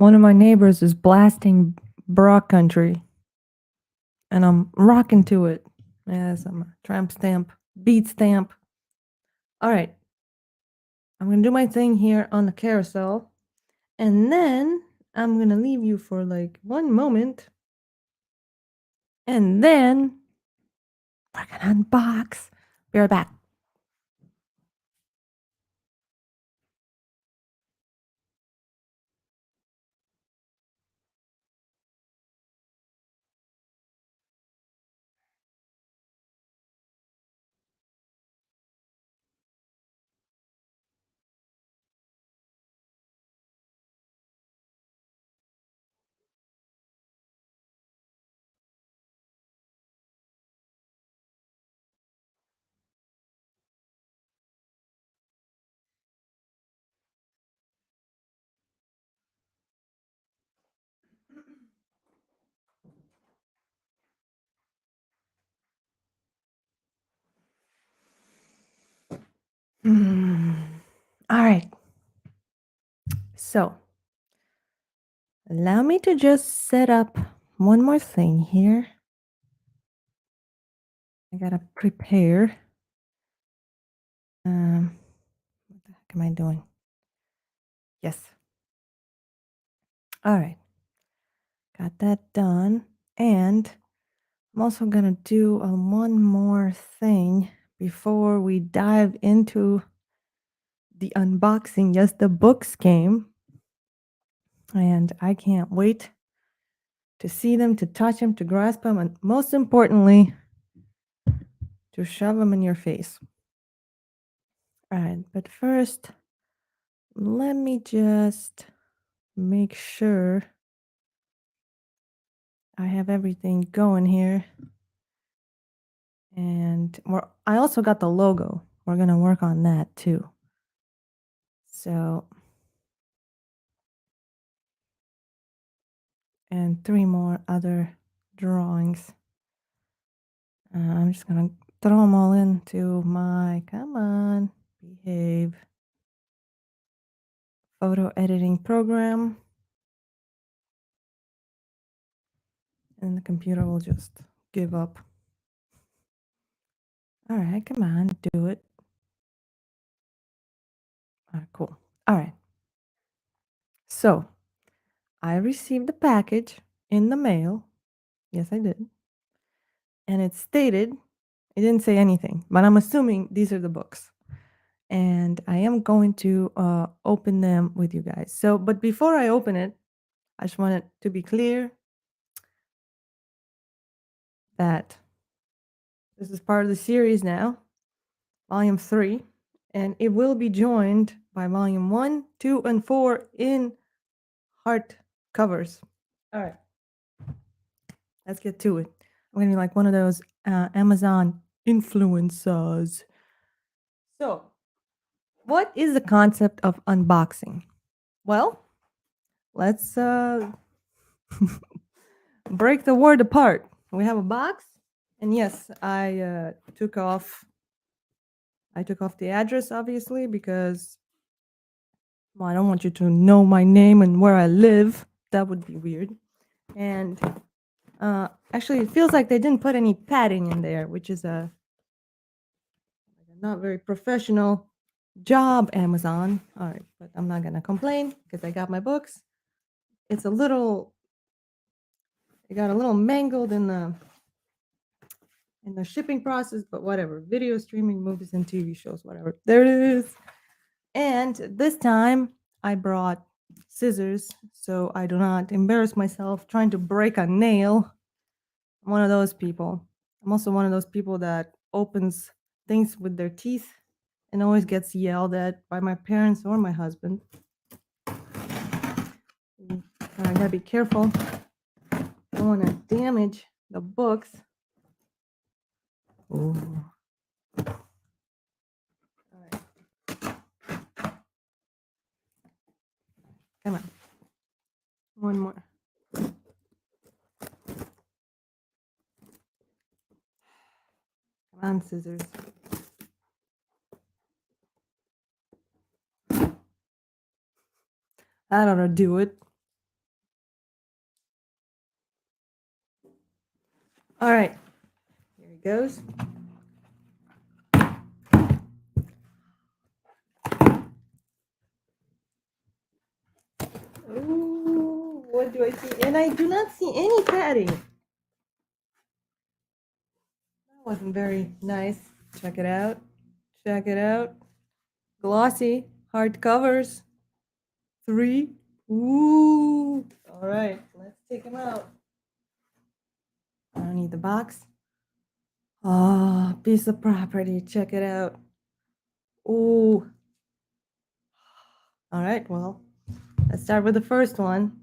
One of my neighbors is blasting bra country, and I'm rocking to it. Yes, I'm a tramp stamp, beat stamp. All right, I'm gonna do my thing here on the carousel, and then I'm gonna leave you for like one moment, and then we're gonna unbox. Be right back. All right. So, allow me to just set up one more thing here. I gotta prepare. What the heck am I doing? Yes. All right. Got that done. And I'm also going to do one more thing before we dive into the unboxing. Yes, the books came. And I can't wait to see them, to touch them, to grasp them, and most importantly, to shove them in your face. All right. But first, let me just make sure I have everything going here. And I also got the logo. We're going to work on that too. So, and 3 more other drawings. I'm just going to throw them all into my, come on, behave, photo editing program. And the computer will just give up. All right, come on, do it. All right, cool. All right. So, I received the package in the mail. Yes, I did. And it stated, it didn't say anything, but I'm assuming these are the books. And I am going to open them with you guys. So, but before I open it, I just want it to be clear that this is part of the series now, volume 3, and it will be joined by volume 1, 2, and 4 in hard covers. All right, let's get to it. I'm gonna be like one of those Amazon influencers. So, what is the concept of unboxing? Well, let's break the word apart. We have a box, and yes, I took off the address, obviously, because well, I don't want you to know my name and where I live. That would be weird. And actually, it feels like they didn't put any padding in there, which is a not very professional job, Amazon. All right, but I'm not gonna complain because I got my books. It's a little, it got a little mangled in the shipping process, but whatever. Video streaming, movies, and TV shows, whatever. There it is. And this time I brought scissors so I do not embarrass myself trying to break a nail. I'm one of those people. I'm also one of those people that opens things with their teeth and always gets yelled at by my parents or my husband. I gotta be careful. I don't want to damage the books. Ooh. All right. Come on. One more. Come on, scissors. That ought to do it. All right, here he goes. Ooh, what do I see? And I do not see any padding. That wasn't very nice. Check it out. Check it out. Glossy hard covers. 3. Ooh. All right, let's take them out. I don't need the box. Ah, piece of property. Check it out. Ooh. All right, well, let's start with the first one.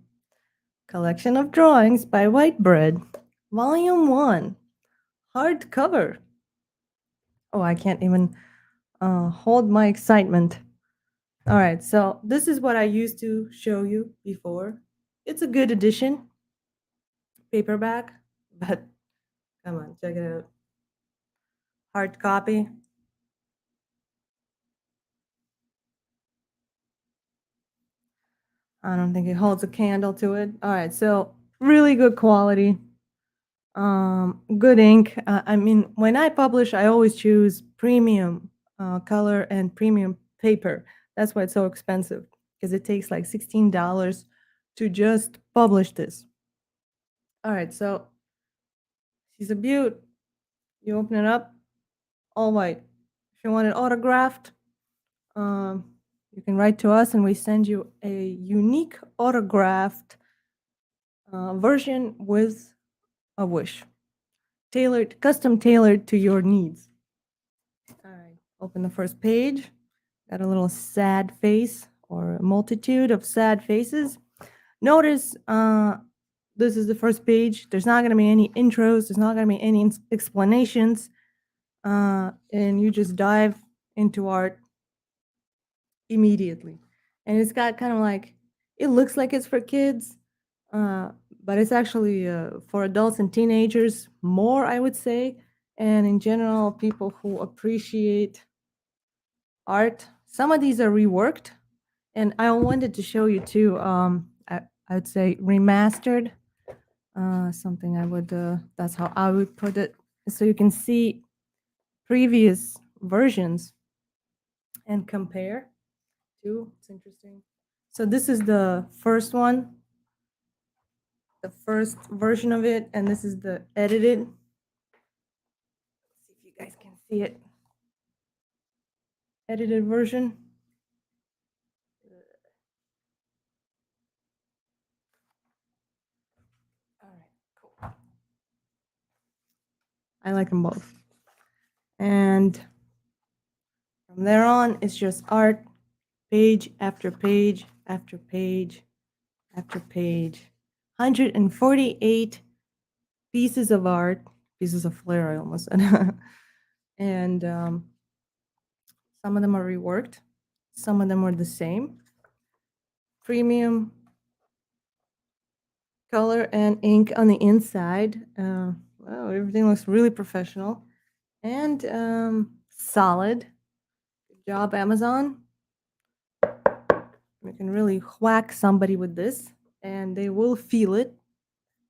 Collection of Drawings by Whitebread, Volume 1, hardcover. Oh, I can't even hold my excitement. All right, so this is what I used to show you before. It's a good edition, paperback, but come on, check it out. Hard copy. I don't think it holds a candle to it. All right, so really good quality. Good ink. I mean, when I publish, I always choose premium color and premium paper. That's why it's so expensive, because it takes like $16 to just publish this. All right, so she's a beaut. You open it up, all white. If you want it autographed, you can write to us and we send you a unique autographed version with a wish. Tailored, custom tailored to your needs. All right, open the first page. Got a little sad face or a multitude of sad faces. Notice this is the first page. There's not going to be any intros. There's not going to be any explanations. And you just dive into art immediately. And it's got kind of like, it looks like it's for kids, but it's actually for adults and teenagers more, I would say. And in general, people who appreciate art. Some of these are reworked, and I wanted to show you too. I would say remastered. Something I would. That's how I would put it, so you can see previous versions and compare. Too, it's interesting. So this is the first one, the first version of it, and this is the edited. Let's see if you guys can see it. Edited version. All right, cool. I like them both. And from there on, it's just art, page after page after page after page. 148 pieces of art, pieces of flair, I almost said. And some of them are reworked, some of them are the same. Premium color and ink on the inside. Wow, everything looks really professional and solid. Good job, Amazon. You can really whack somebody with this and they will feel it.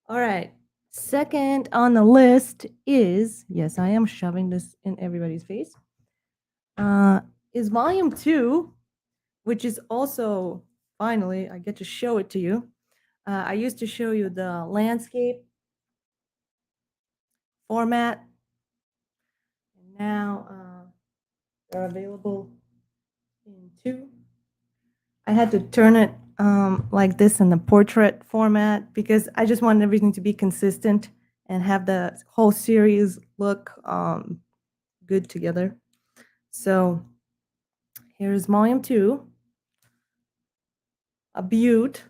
All right. Second on the list is, yes, I am shoving this in everybody's face, is volume 2, which is also, finally, I get to show it to you. I used to show you the landscape format. And now they're available in 2. I had to turn it like this in the portrait format because I just wanted everything to be consistent and have the whole series look good together. So here's volume 2, a beaut.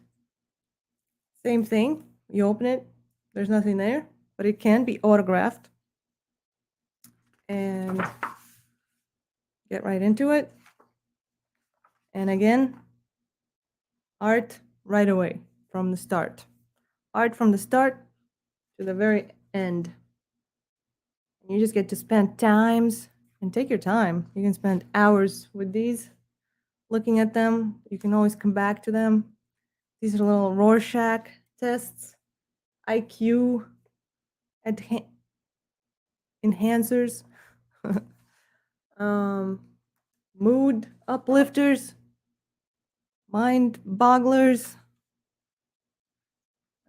Same thing. You open it, there's nothing there, but it can be autographed. And get right into it. And again, art right away from the start. Art from the start to the very end. You just get to spend times and take your time. You can spend hours with these, looking at them. You can always come back to them. These are little Rorschach tests, IQ, enhancers, um, mood uplifters, mind bogglers.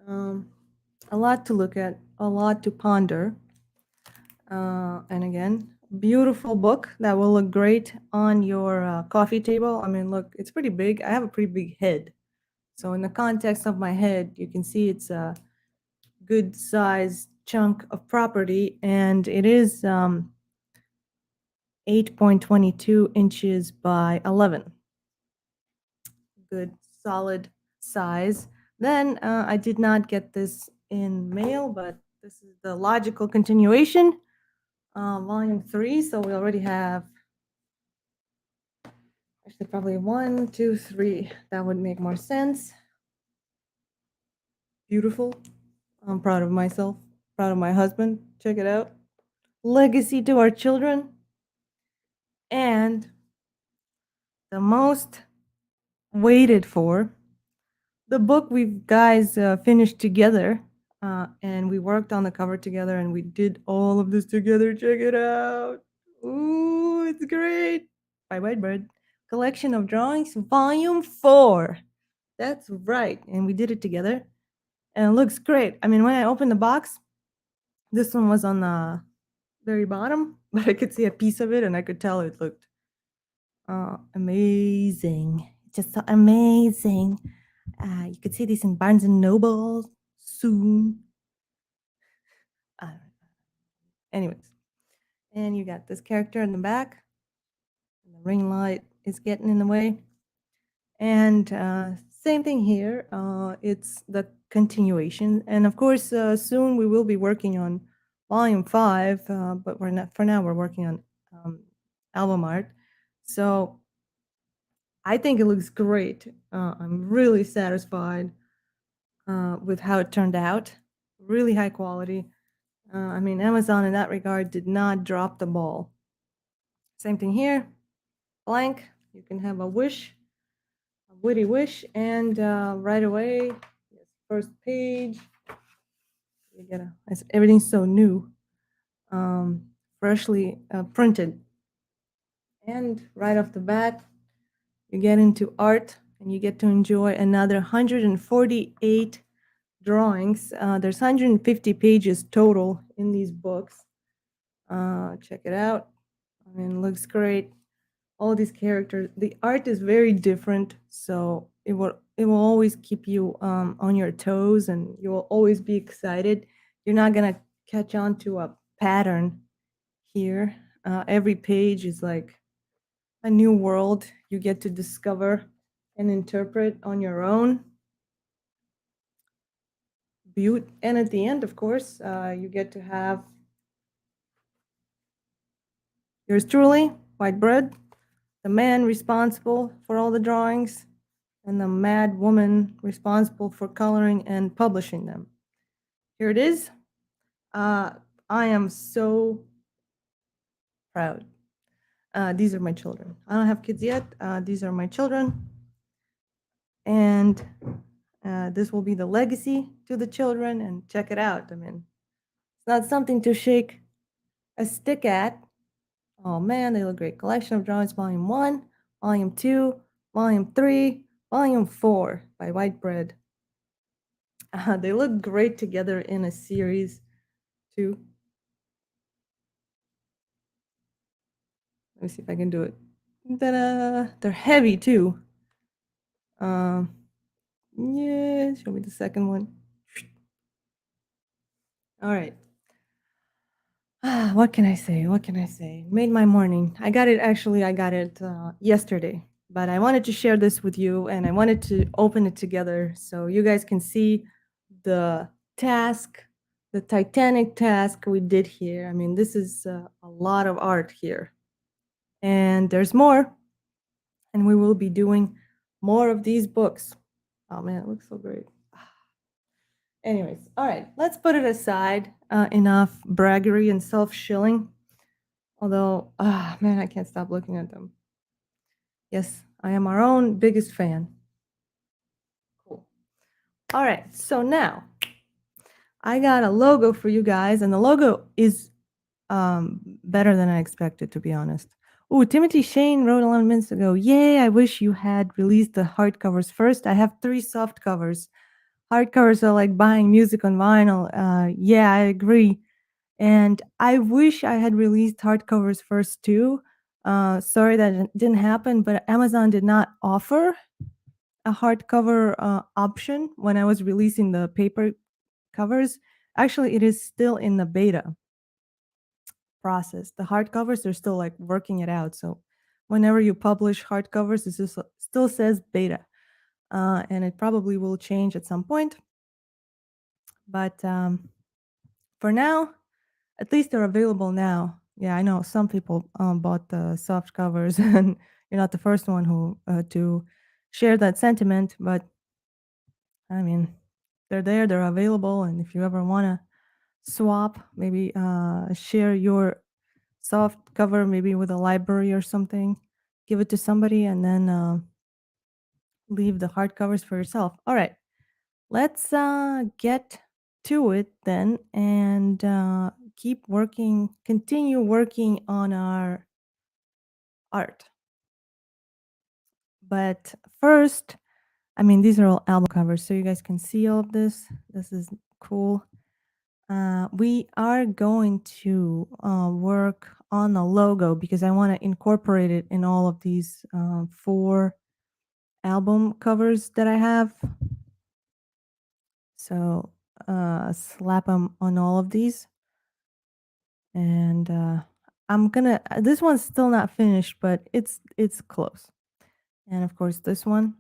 Um, a lot to look at, a lot to ponder. And again, beautiful book that will look great on your coffee table. I mean, look, it's pretty big. I have a pretty big head. So in the context of my head, you can see it's a good sized chunk of property, and it is 8.22 inches by 11. Good solid size. Then I did not get this in mail, but this is the logical continuation, volume 3. So we already have actually probably 1, 2, 3. That would make more sense. Beautiful. I'm proud of myself, proud of my husband. Check it out. Legacy to our children. And the most waited for, the book we guys finished together, and we worked on the cover together, and we did all of this together. Check it out. Ooh, it's great. By Whitebird. Collection of Drawings, Volume 4. That's right. And we did it together. And it looks great. I mean, when I opened the box, this one was on the very bottom, but I could see a piece of it, and I could tell it looked amazing. Just so amazing. You could see these in Barnes and Noble soon. Anyways, and you got this character in the back. And the ring light is getting in the way. And same thing here. It's the continuation. And of course, soon we will be working on volume 5, but we're not, for now, we're working on album art. So I think it looks great. I'm really satisfied with how it turned out. Really high quality. I mean, Amazon in that regard did not drop the ball. Same thing here. Blank. You can have a wish, a witty wish, and right away, yes, first page. You get everything's so new, freshly printed, and right off the bat, you get into art, and you get to enjoy another 148 drawings. There's 150 pages total in these books. Check it out. I mean, it looks great. All these characters, the art is very different, so it will always keep you on your toes, and you will always be excited. You're not gonna catch on to a pattern here. Every page is like a new world you get to discover and interpret on your own. And at the end, of course, you get to have yours truly, White Bread, the man responsible for all the drawings, and the mad woman responsible for coloring and publishing them. Here it is. I am so proud. These are my children. I don't have kids yet. These are my children. And this will be the legacy to the children. And check it out. I mean, it's not something to shake a stick at. Oh man, they look great. Collection of Drawings, Volume 1, Volume 2, Volume 3, Volume 4 by White Bread. They look great together in a series too. Let me see if I can do it. Ta-da! They're heavy too. Yeah, show me the second one. All right. What can I say? What can I say? Made my morning. I got it yesterday, but I wanted to share this with you, and I wanted to open it together so you guys can see the task, the titanic task we did here. I mean, this is a lot of art here, and there's more, and we will be doing more of these books. Oh man, it looks so great. Anyways, all right, let's put it aside. Enough braggery and self-shilling. Although, man, I can't stop looking at them. Yes, I am our own biggest fan. Cool. All right, so now I got a logo for you guys, and the logo is better than I expected, to be honest. Oh, Timothy Shane wrote 11 minutes ago. Yay, I wish you had released the hardcovers first. I have 3 soft covers. Hardcovers are like buying music on vinyl. Yeah, I agree. And I wish I had released hardcovers first too. Sorry that it didn't happen, but Amazon did not offer a hardcover option when I was releasing the paper covers. Actually, it is still in the beta process. The hardcovers, they're still like working it out. So whenever you publish hardcovers, it just still says beta. And it probably will change at some point. But for now, at least they're available now. Yeah, I know some people bought the soft covers, and you're not the first one who to share that sentiment. But I mean, they're there, they're available, and if you ever want to swap, maybe share your soft cover, maybe with a library or something, give it to somebody, and then leave the hard covers for yourself. All right, let's get to it then, and continue working on our art. But first, I mean, these are all album covers, so you guys can see all of this. This is cool. We are going to work on a logo because I want to incorporate it in all of these 4 album covers that I have. So slap them on all of these. And I'm gonna, this one's still not finished, but it's close. And of course this one.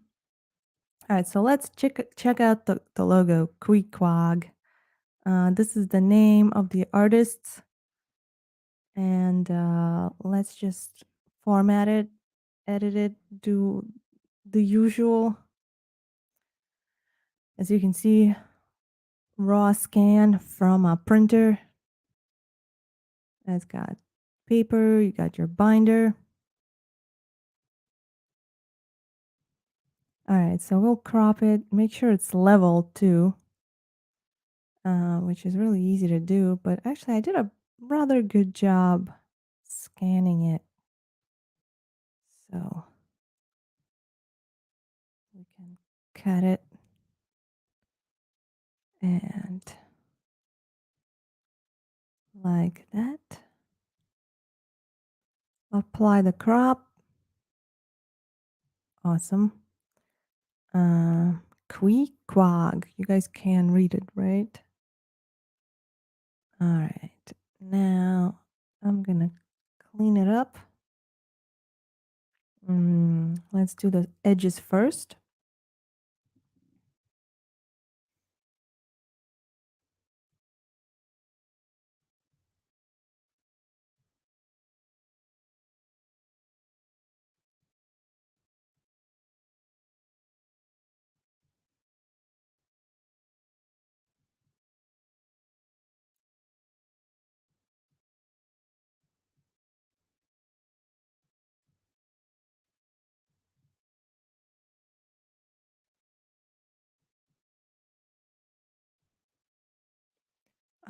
All right, so let's check out the logo, Queequeg. This is the name of the artist. And let's just format it, edit it, do the usual. As you can see, raw scan from a printer. It's got paper, you got your binder. All right, so we'll crop it, make sure it's level too, which is really easy to do, but actually I did a rather good job scanning it. So we can cut it and like that. Apply the crop. Awesome. Queequeg. You guys can read it, right? All right. Now I'm gonna clean it up. Let's do the edges first.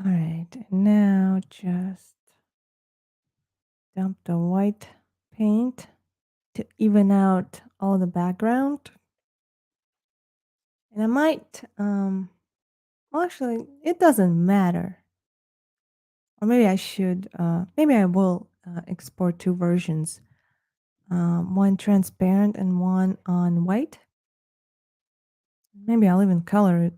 All right, now just dump the white paint to even out all the background. And I might, well, actually, it doesn't matter. Or maybe I should, maybe I will export 2 versions, one transparent and one on white. Maybe I'll even color it.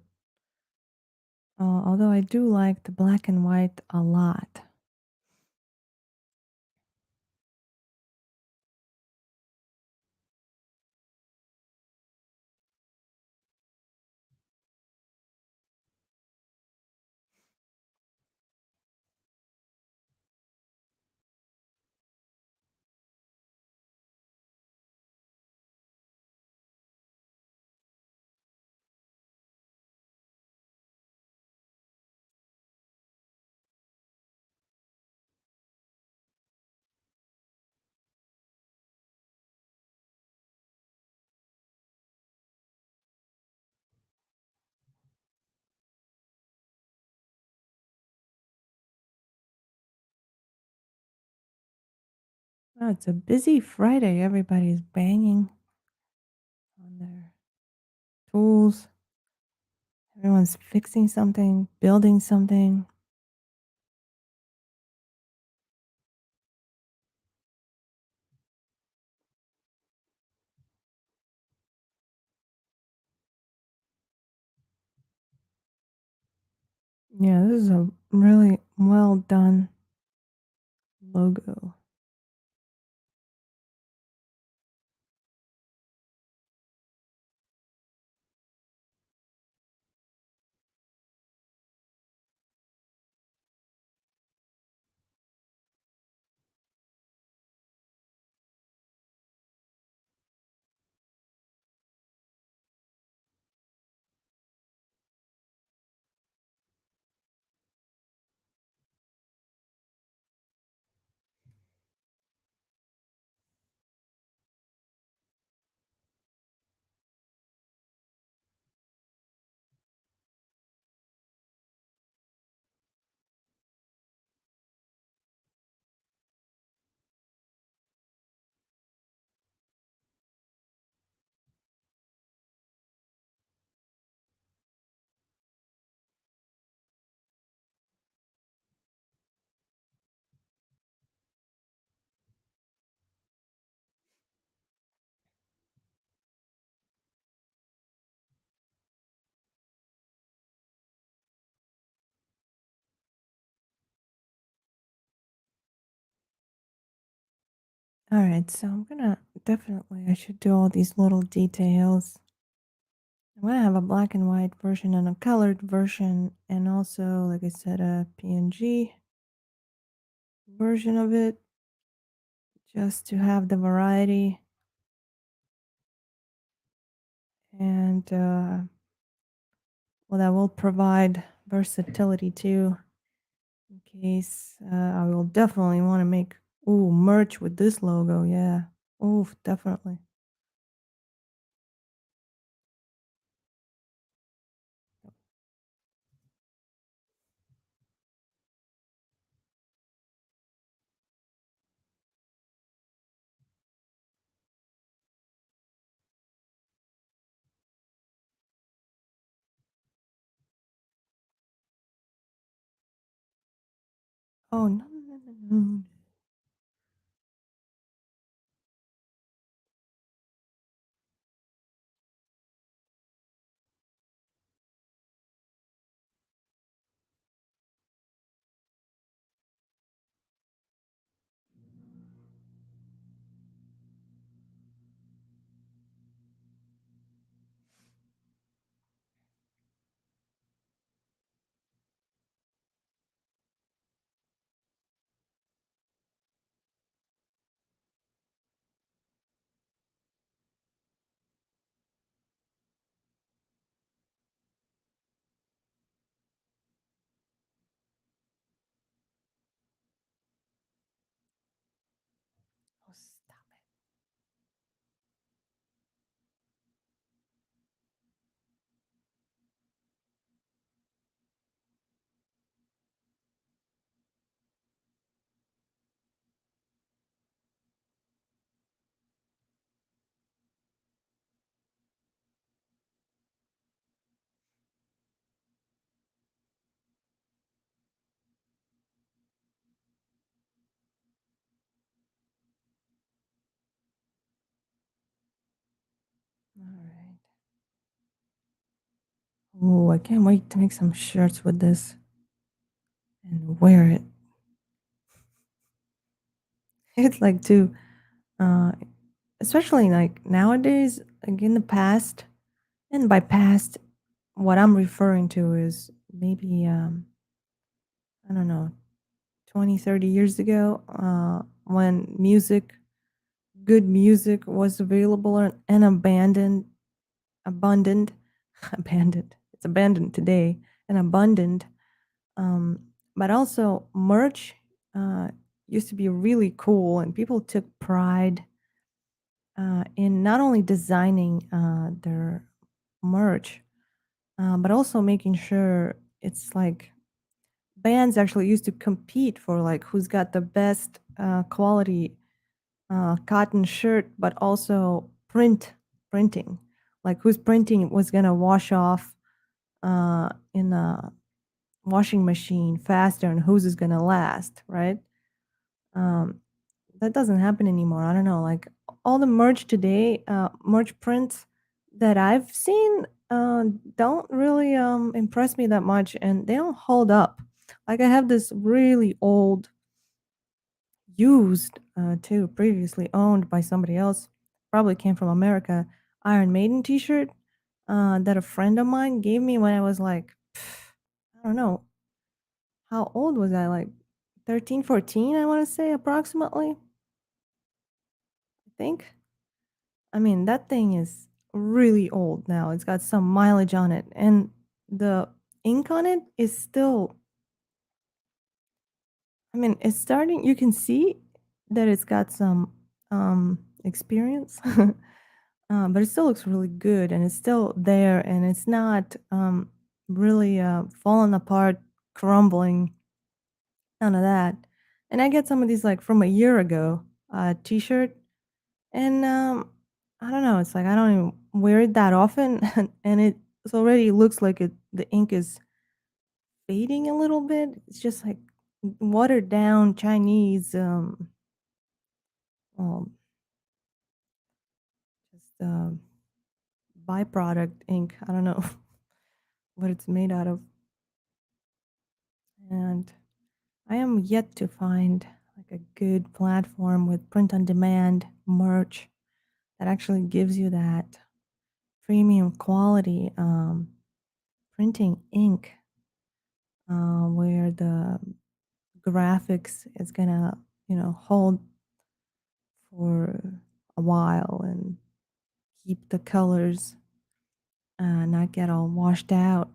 Although I do like the black and white a lot. Oh, it's a busy Friday. Everybody's banging on their tools. Everyone's fixing something, building something. Yeah, this is a really well done logo. All right, so I'm gonna definitely, I should do all these little details. I'm gonna have a black and white version and a colored version, and also, like I said, a PNG version of it, just to have the variety. And well, that will provide versatility too, in case I will definitely want to make merch with this logo. Yeah, definitely. Oh no, no, no, no, no. Oh, stop it. All right. Oh, I can't wait to make some shirts with this and wear it. It's like too, uh, especially like nowadays, like in the past, and by past, what I'm referring to is maybe, I don't know, 20, 30 years ago, when good music was available and abundant, abandoned. It's abandoned today and abundant. Um, but also merch uh, used to be really cool, and people took pride in not only designing their merch, but also making sure it's like bands actually used to compete for like who's got the best quality cotton shirt, but also printing, like whose printing was gonna wash off in a washing machine faster, and whose is gonna last, right? Um, that doesn't happen anymore. I don't know, like all the merch today, merch prints that I've seen don't really impress me that much, and they don't hold up. Like I have this really old used too, previously owned by somebody else, probably came from America, Iron Maiden t-shirt that a friend of mine gave me when I was like, I don't know, how old was I? Like 13, 14, I want to say approximately, I think. I mean, that thing is really old now. It's got some mileage on it, and the ink on it is still, I mean, it's starting, you can see that it's got some experience. But it still looks really good, and it's still there, and it's not really falling apart, crumbling, none of that. And I get some of these like from a year ago t-shirt, and I don't know, it's like I don't even wear it that often, and it's already looks like the ink is fading a little bit. It's just like watered down Chinese um just byproduct ink. I don't know what it's made out of. And I am yet to find like a good platform with print on demand merch that actually gives you that premium quality printing ink, where the graphics is gonna, hold for a while and keep the colors not get all washed out.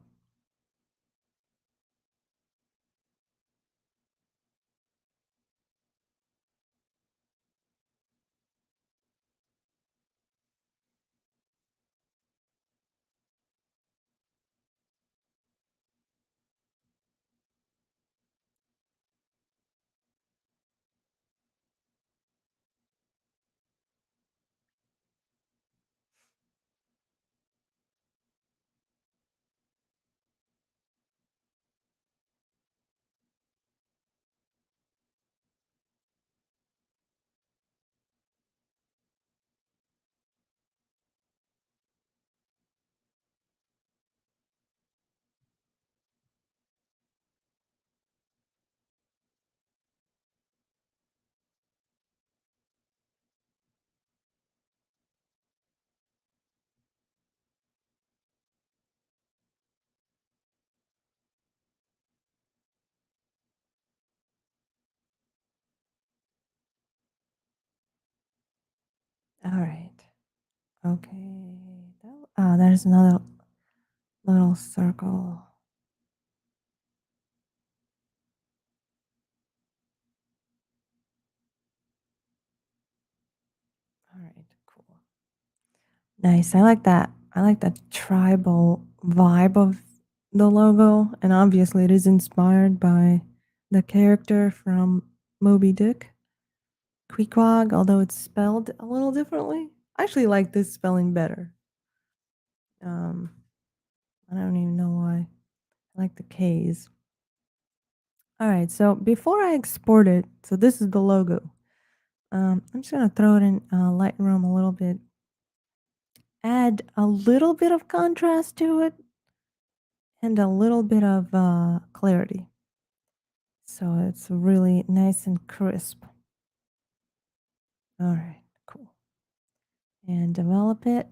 All right. Okay. There's another little circle. All right. Cool. Nice. I like that. I like that tribal vibe of the logo. And obviously, it is inspired by the character from Moby Dick, Queequeg, although it's spelled a little differently. I actually like this spelling better. Um, I don't even know why. I like the K's. All right. So before I export it, so this is the logo. I'm just going to throw it in Lightroom a little bit, add a little bit of contrast to it, and a little bit of clarity. So it's really nice and crisp. All right, cool. And develop it.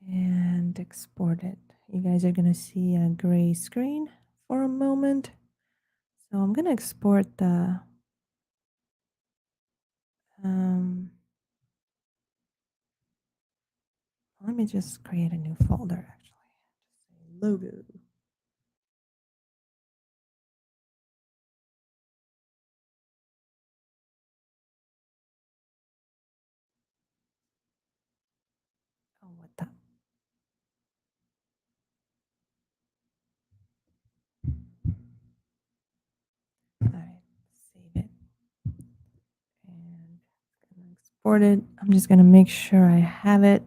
And export it. You guys are going to see a gray screen for a moment. So I'm going to export the um, let me just create a new folder actually. Logo. Oh, what the? exported. I'm just going to make sure I have it.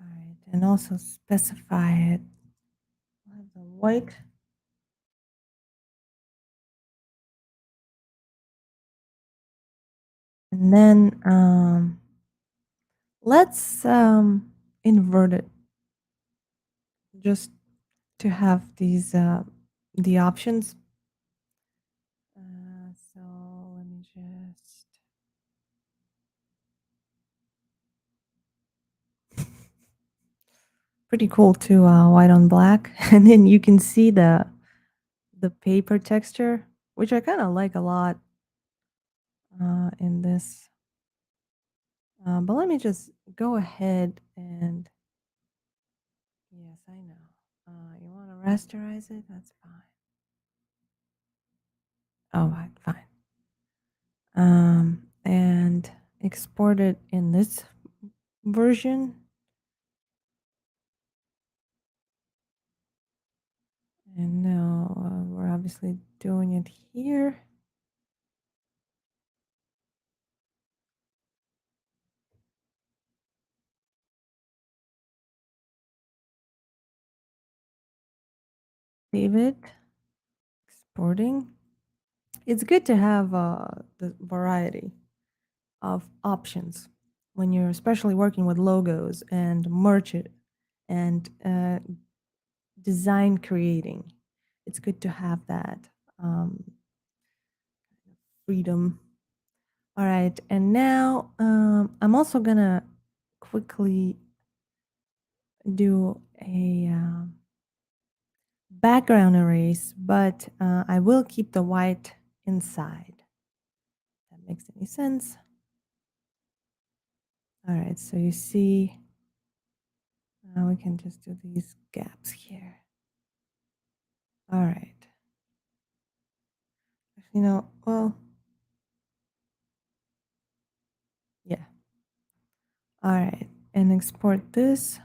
All right, and also specify it. I'll have the white. And then let's invert it just to have these the options. So let me just pretty cool too, white on black, and then you can see the paper texture, which I kind of like a lot in this. But let me just go ahead and yes, I know. You want to rasterize it? That's fine. Oh, right, fine. And export it in this version. And now we're obviously doing it here. Save it. Exporting. It's good to have the variety of options when you're especially working with logos and merch it and design creating. It's good to have that freedom. All right, and now I'm also gonna quickly do a background erase, but I will keep the white inside. If that makes any sense. All right, so you see, we can just do these gaps here. All right. You know, well, yeah. All right, and export this.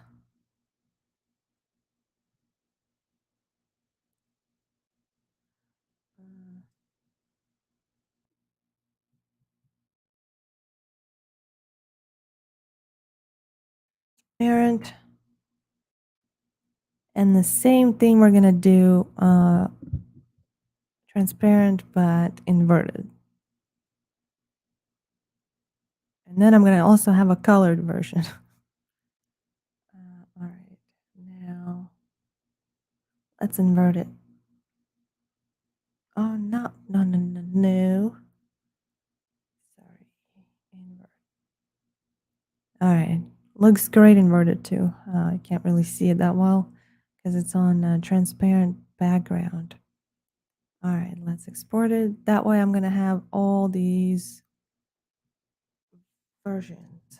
Parent. And the same thing we're gonna do transparent but inverted. And then I'm gonna also have a colored version. All right, now let's invert it. Oh, no, no, no, no, no. Sorry, invert. All right, looks great inverted too. I can't really see it that well because it's on a transparent background. All right, let's export it. That way I'm gonna have all these versions.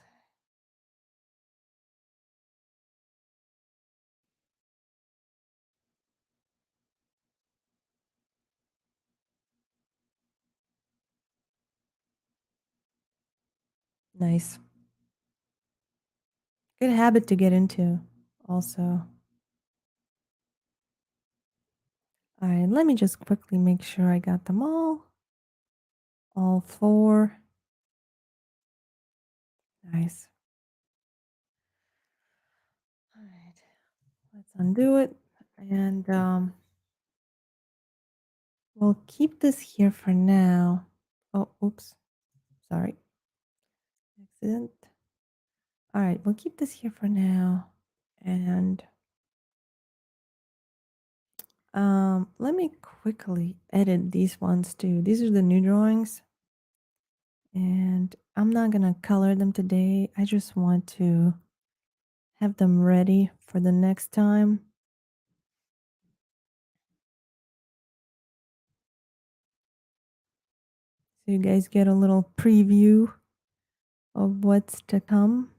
Nice. Good habit to get into also. All right, let me just quickly make sure I got them all four. Nice. All right, let's undo it. And we'll keep this here for now. Oh, oops, sorry. Accident. All right, we'll keep this here for now. And let me quickly edit these ones too. These are the new drawings. And I'm not gonna color them today. I just want to have them ready for the next time. So you guys get a little preview of what's to come.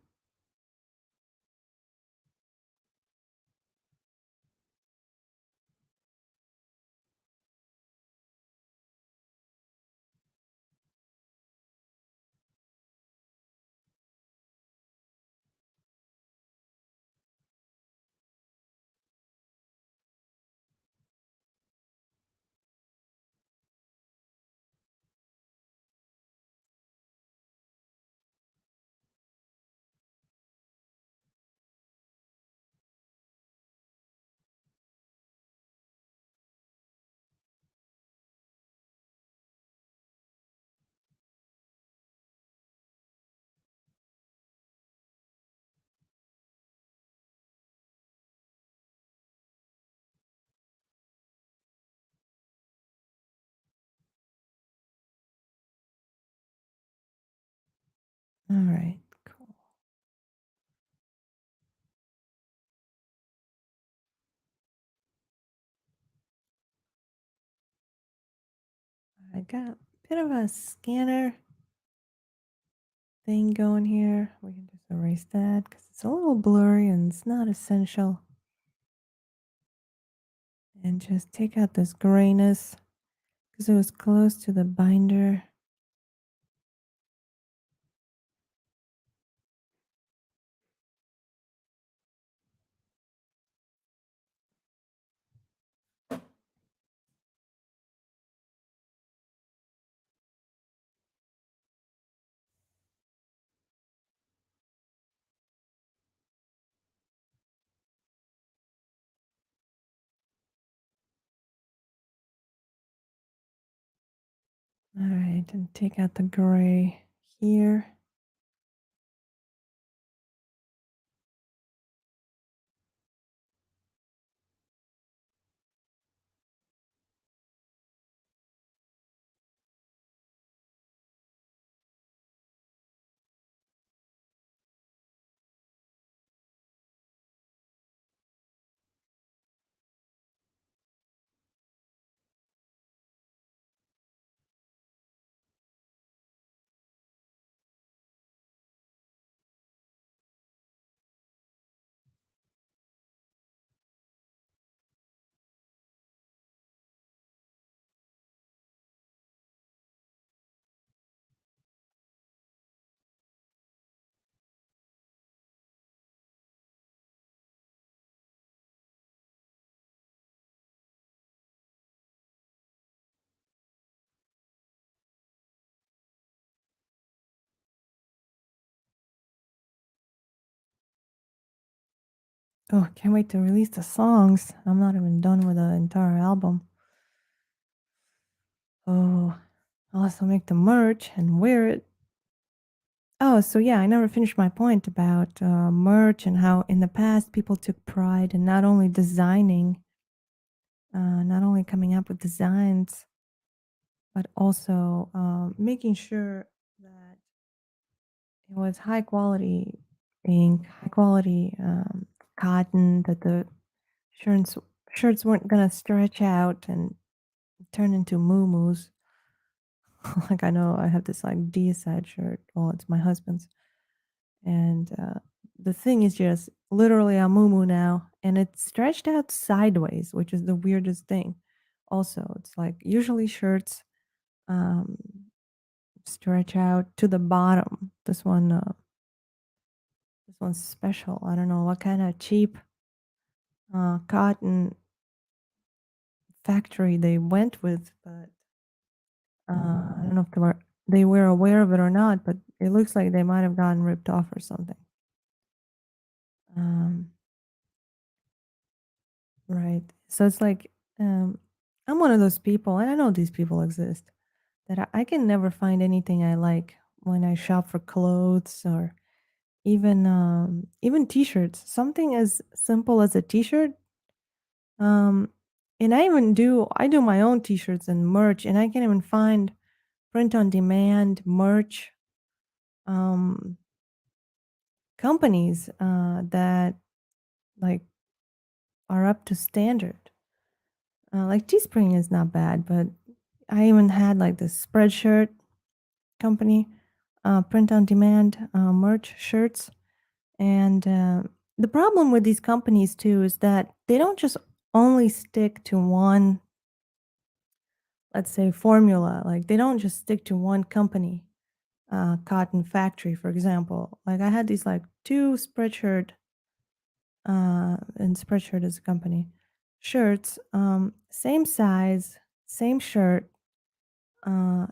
All right, cool. I got a bit of a scanner thing going here. We can just erase that because it's a little blurry and it's not essential. And just take out this grayness because it was close to the binder. All right, and take out the gray here. Oh, I can't wait to release the songs. I'm not even done with the entire album. Oh, I'll also make the merch and wear it. Oh, so yeah, I never finished my point about merch and how in the past people took pride in not only designing, not only coming up with designs, but also making sure that it was high quality ink, high quality cotton, that the shirts shirts weren't gonna stretch out and turn into moo-moos. Like I know I have this like D-side shirt. Well, it's my husband's. And the thing is just literally a moo now, and it's stretched out sideways, which is the weirdest thing. Also, it's like usually shirts um, stretch out to the bottom. This one's special. I don't know what kind of cheap cotton factory they went with, but I don't know if they were aware of it or not. But it looks like they might have gotten ripped off or something. Um, Right. So it's like, I'm one of those people, and I know these people exist, that I can never find anything I like when I shop for clothes or even t-shirts. Something as simple as a t-shirt. Um, and I do my own t-shirts and merch, and I can't even find print on demand merch um, companies that like are up to standard. Like Teespring is not bad, but I even had like this Spreadshirt company, print on demand merch shirts. And the problem with these companies too is that they don't just only stick to one, let's say, formula. Like they don't just stick to one company, cotton factory, for example. Like I had these like two Spreadshirt, and Spreadshirt is a company, shirts, same size, same shirt,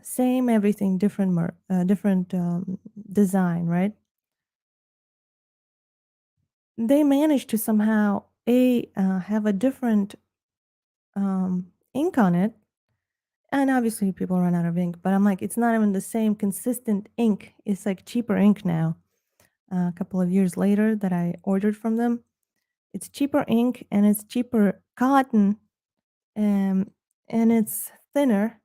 same everything, different design, right? They managed to somehow have a different ink on it, and obviously people run out of ink. But I'm like, it's not even the same consistent ink. It's like cheaper ink now. A couple of years later, that I ordered from them, it's cheaper ink and it's cheaper cotton, um, and it's thinner,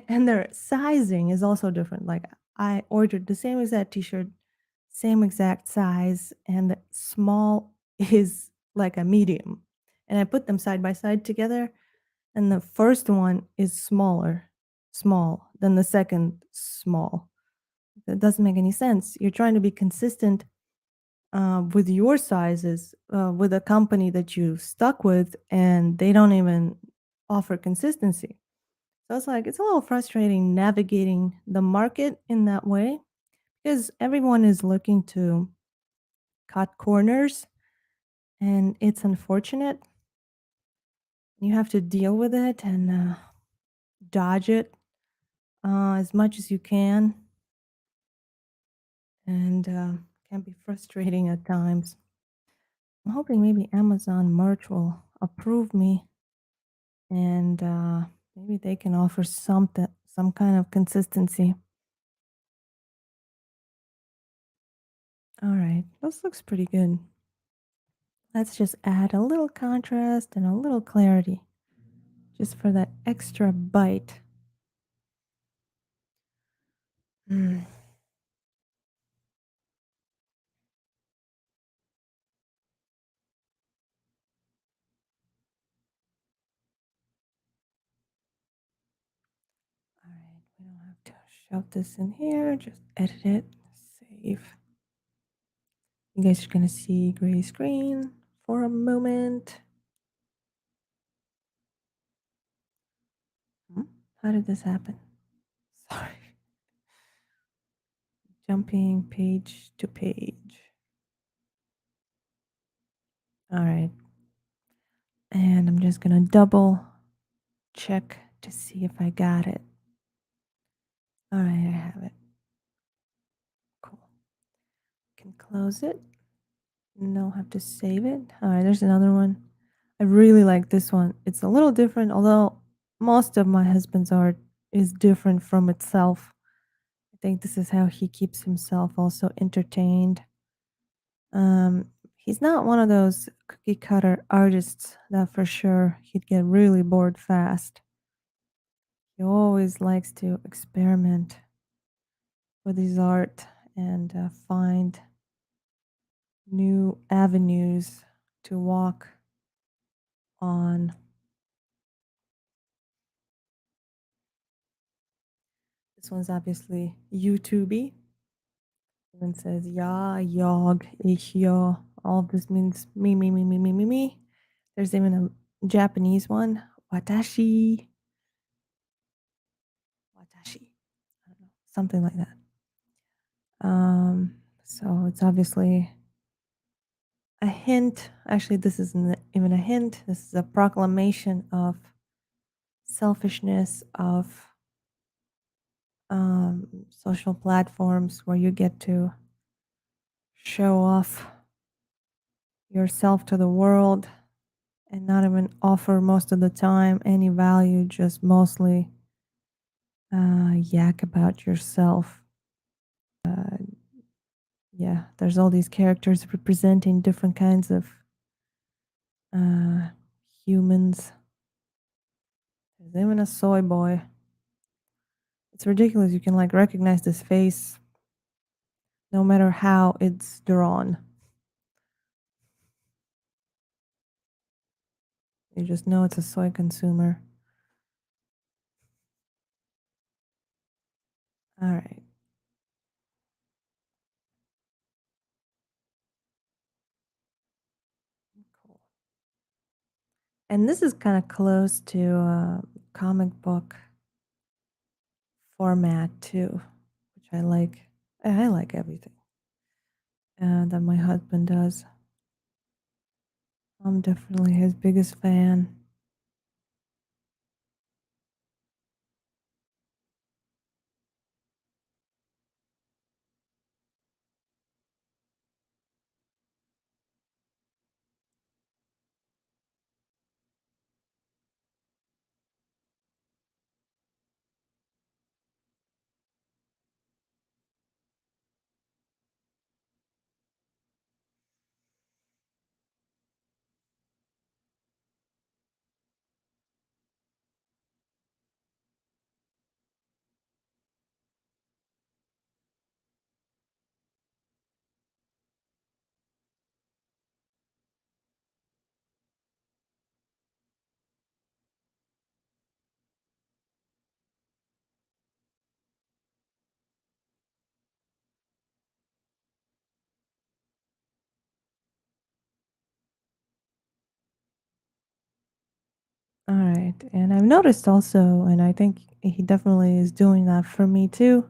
and their sizing is also different. Like I ordered the same exact t-shirt, same exact size, and the small is like a medium. And I put them side by side together, and the first one is small, than the second small. That doesn't make any sense. You're trying to be consistent with your sizes with a company that you stuck with, and they don't even offer consistency. So it's like it's a little frustrating navigating the market in that way because everyone is looking to cut corners, and it's unfortunate. You have to deal with it and dodge it as much as you can, and can be frustrating at times. I'm hoping maybe Amazon merch will approve me, and maybe they can offer some kind of consistency. All right, this looks pretty good. Let's just add a little contrast and a little clarity just for that extra bite. Mm. All right, we don't have to shove this in here, just edit it, save. You guys are going to see gray screen for a moment. Hmm? How did this happen? Sorry. Jumping page to page. All right. And I'm just going to double check to see if I got it. All right, I have it. Cool. Can close it. No, have to save it. All right, there's another one. I really like this one. It's a little different, although most of my husband's art is different from itself. I think this is how he keeps himself also entertained. He's not one of those cookie cutter artists that for sure he'd get really bored fast. He always likes to experiment with his art and find new avenues to walk on. This one's obviously YouTubey. Even says ya, yog, ich, yo. All of this means me, me, me, me, me, me, me. There's even a Japanese one, watashi. Watashi. I don't know, something like that. So it's obviously a hint. Actually, this isn't even a hint. This is a proclamation of selfishness of social platforms where you get to show off yourself to the world and not even offer most of the time any value, just mostly yak about yourself. Yeah, there's all these characters representing different kinds of uh, humans. There's even a soy boy. It's ridiculous. You can like recognize this face no matter how it's drawn. You just know it's a soy consumer. All right. Cool. And this is kind of close to comic book format too, which I like. I like everything that my husband does. I'm definitely his biggest fan. Right. And I've noticed also, and I think he definitely is doing that for me too.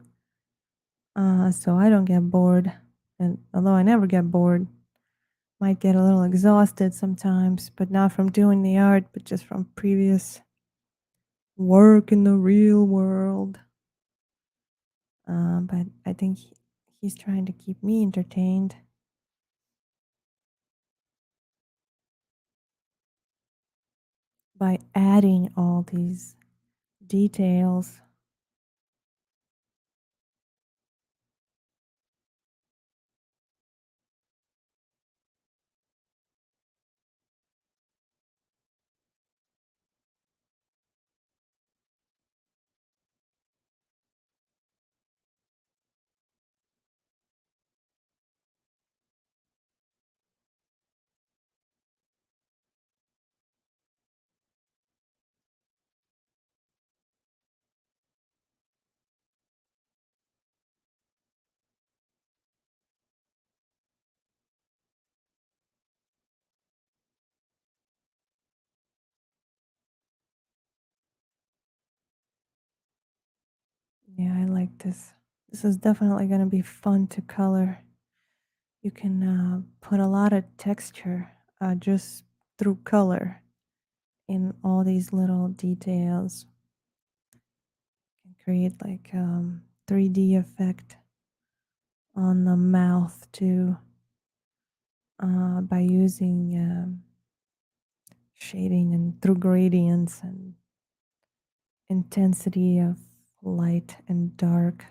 So I don't get bored. And although I never get bored, might get a little exhausted sometimes, but not from doing the art, but just from previous work in the real world. But I think he's trying to keep me entertained by adding all these details. Yeah, I like this. This is definitely going to be fun to color. You can put a lot of texture just through color in all these little details and create like 3D effect on the mouth too by using shading and through gradients and intensity of light and dark.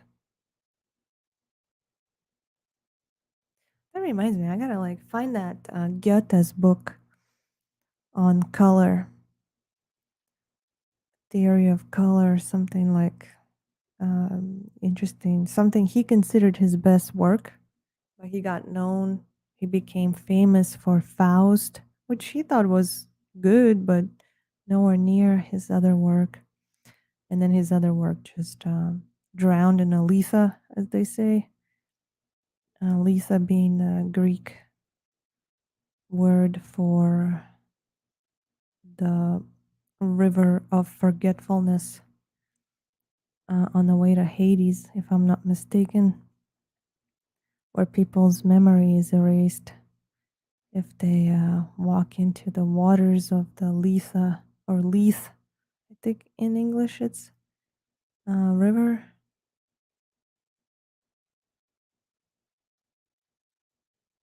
That reminds me, I gotta like find that Goethe's book on color, theory of color, something like interesting, something he considered his best work. But he got known, he became famous for Faust, which he thought was good, but nowhere near his other work. And then his other work just drowned in a Letha, as they say. Letha being a Greek word for the river of forgetfulness on the way to Hades, if I'm not mistaken, where people's memory is erased if they walk into the waters of the Letha or Leith. I think in English it's river.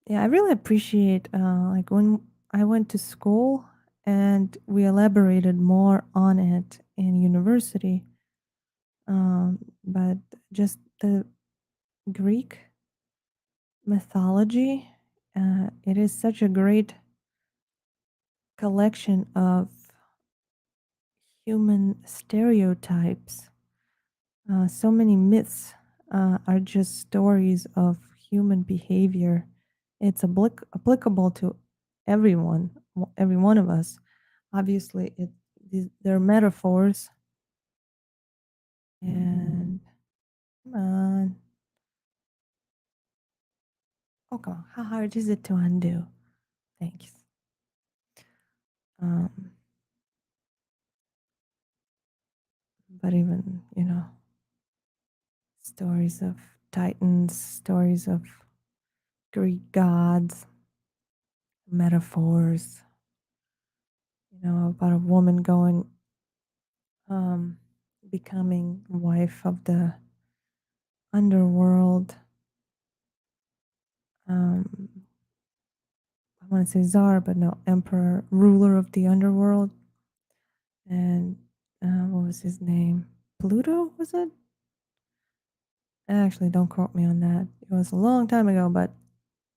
Yeah, I really appreciate like when I went to school and we elaborated more on it in university. But just the Greek mythology, it is such a great collection of human stereotypes. So many myths are just stories of human behavior. It's applicable to everyone, every one of us. Obviously, they're metaphors. And come on. Oh, come on. How hard is it to undo? Thanks. Um, but even, stories of titans, stories of Greek gods, metaphors, about a woman um, becoming wife of the underworld. Um, I want to say czar, but no, emperor, ruler of the underworld. And what was his name? Pluto, was it? Actually, don't quote me on that. It was a long time ago, but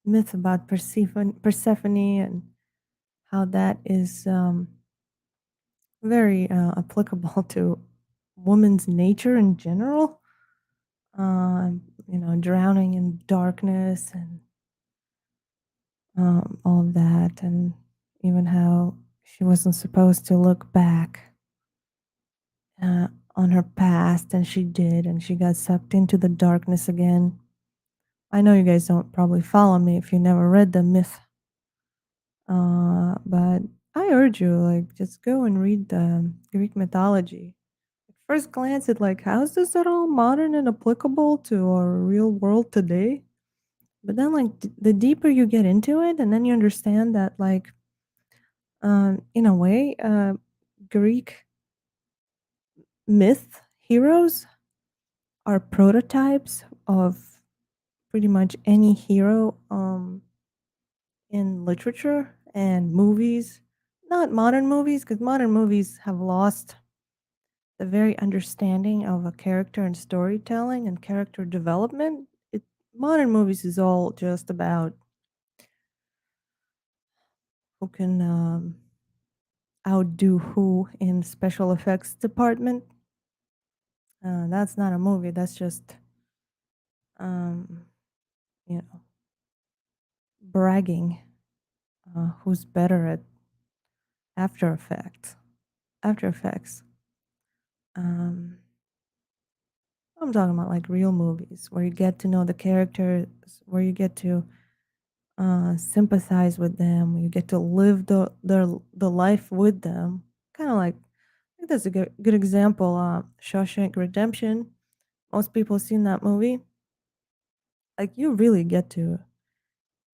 myth about Persephone and how that is very applicable to woman's nature in general. Drowning in darkness and all of that, and even how she wasn't supposed to look back uh, on her past, and she did, and she got sucked into the darkness again. I know you guys don't probably follow me if you never read the myth, but I urge you, like, just go and read the Greek mythology. At first glance, it's like, how is this at all modern and applicable to our real world today? But then, like, the deeper you get into it, and then you understand that, like, in a way, Greek myth heroes are prototypes of pretty much any hero in literature and movies. Not modern movies, because modern movies have lost the very understanding of a character and storytelling and character development. Modern movies is all just about who can outdo who in special effects department. That's not a movie. That's just um, you know bragging. Who's better at After Effects? After Effects. Um, I'm talking about like real movies where you get to know the characters, where you get to sympathize with them, you get to live the life with them. Kind of like, I think that's a good example. Shawshank Redemption. Most people have seen that movie. Like you really get to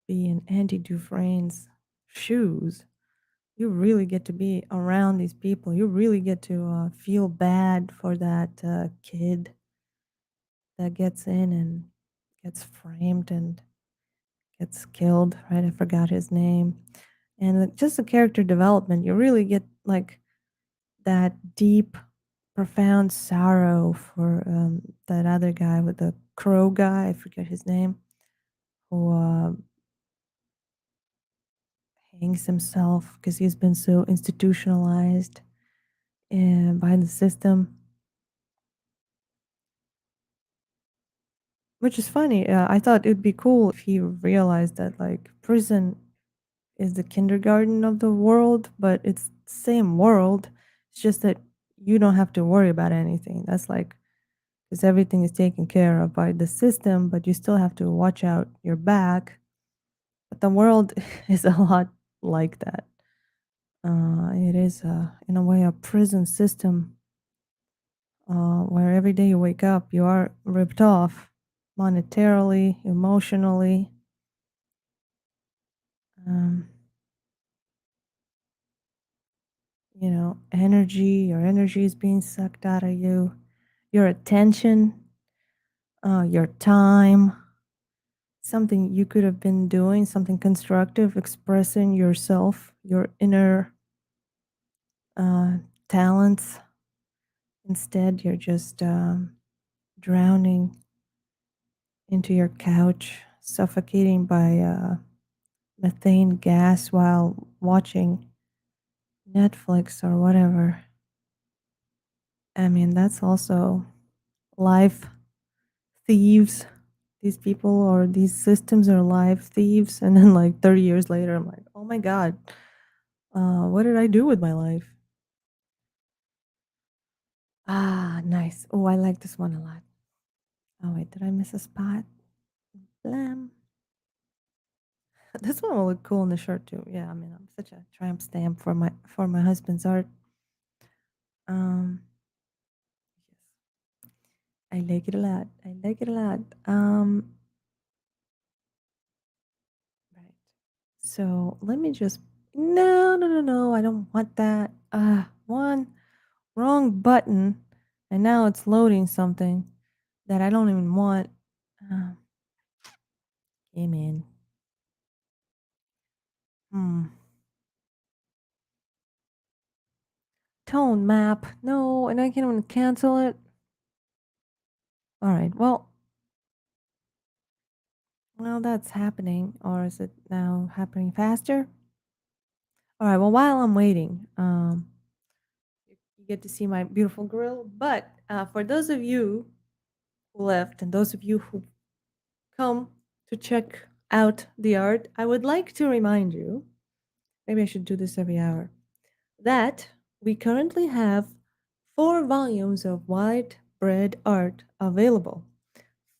be in Andy Dufresne's shoes. You really get to be around these people. You really get to feel bad for that kid that gets in and gets framed and gets killed, right? I forgot his name. And just the character development, you really get like that deep, profound sorrow for that other guy with the crow guy, I forget his name, who hangs himself because he's been so institutionalized by the system. Which is funny. I thought it'd be cool if he realized that like prison is the kindergarten of the world, but it's the same world. It's just that you don't have to worry about anything. That's like because everything is taken care of by the system, but you still have to watch out your back. But the world is a lot like that. It is, in a way, a prison system where every day you wake up, you are ripped off monetarily, emotionally. Um, your energy is being sucked out of you, your attention, your time, something you could have been doing, something constructive, expressing yourself, your inner uh, talents. Instead, you're just drowning into your couch, suffocating by methane gas while watching Netflix or whatever. I mean, that's also life thieves. These people or these systems are live thieves. And then, like 30 years later, I'm like, oh my God, what did I do with my life? Ah, nice. Oh, I like this one a lot. Oh, wait, did I miss a spot? Blam. This one will look cool in the shirt too. Yeah, I mean, I'm such a tramp stamp for my husband's art. Um, I like it a lot. I like it a lot. Right. So let me just. No, no, no, no. I don't want that. One wrong button, and now it's loading something that I don't even want. Uh, Came in. Hmm. Tone map. No, and I can't even cancel it. All right. Well, that's happening, or is it now happening faster? All right. Well, while I'm waiting, you get to see my beautiful grill. But for those of you who left and those of you who come to check out the art, I would like to remind you. Maybe I should do this every hour. That we currently have 4 volumes of white bread art available.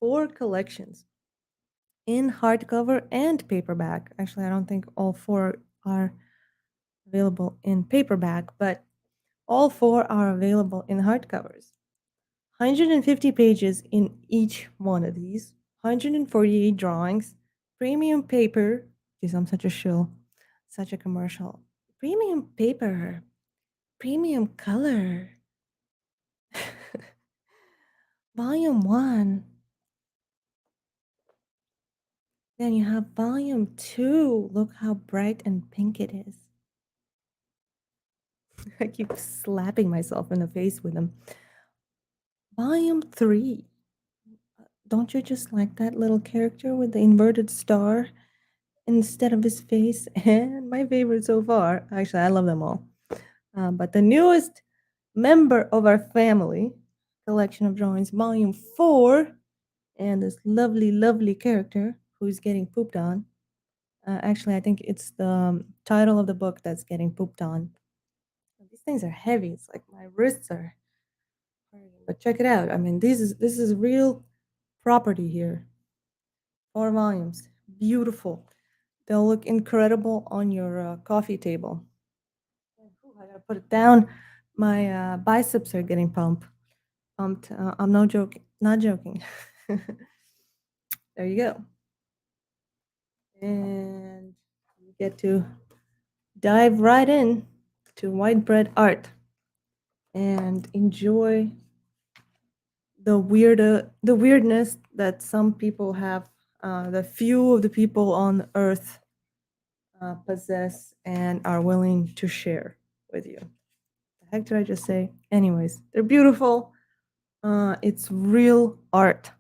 4 collections in hardcover and paperback. Actually, I don't think all 4 are available in paperback, but all four are available in hardcovers. 150 pages in each one of these, 148 drawings, premium paper. Geez, I'm such a shill, such a commercial. Premium paper, premium color. Volume 1. Then you have volume 2. Look how bright and pink it is. I keep slapping myself in the face with them. Volume 3. Don't you just like that little character with the inverted star instead of his face? And my favorite so far, actually, I love them all. But the newest member of our family, collection of drawings, volume 4, and this lovely, lovely character who's getting pooped on. Actually, I think it's the title of the book that's getting pooped on. These things are heavy. It's like my wrists are hurting. But check it out. I mean, this is real property here. 4 volumes. Beautiful. They'll look incredible on your coffee table. I gotta put it down. My biceps are getting pumped. I'm no joking. Not joking. There you go. And you get to dive right in to white bread art and enjoy the weirdness that some people have, the few of the people on earth possess and are willing to share with you. The heck did I just say? Anyways, they're beautiful. It's real art,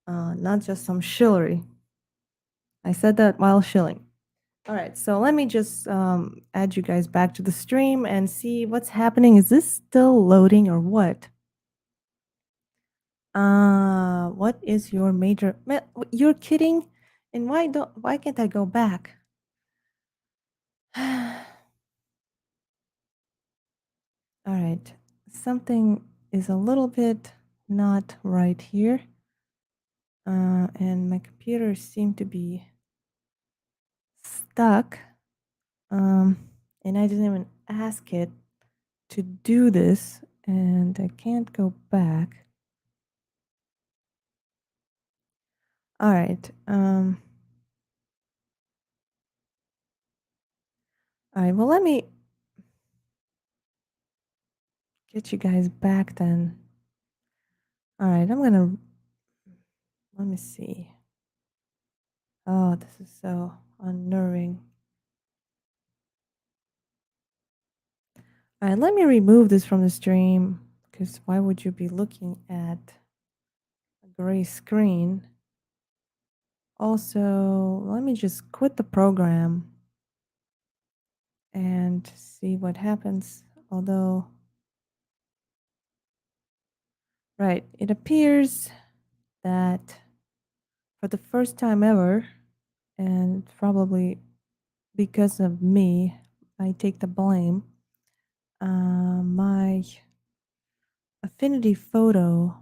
not just some shillery. I said that while shilling. All right, so let me just add you guys back to the stream and see what's happening. Is this still loading or what? What is your major? You're kidding? And why can't I go back? All right, something is a little bit not right here. And my computer seemed to be stuck. And I didn't even ask it to do this, and I can't go back. All right. All right. Well, let me get you guys back then. All right. Let me see. Oh, this is so unnerving. All right. Let me remove this from the stream because why would you be looking at a gray screen? Also, let me just quit the program and see what happens. Although, right, it appears that for the first time ever, and probably because of me, I take the blame. My affinity photo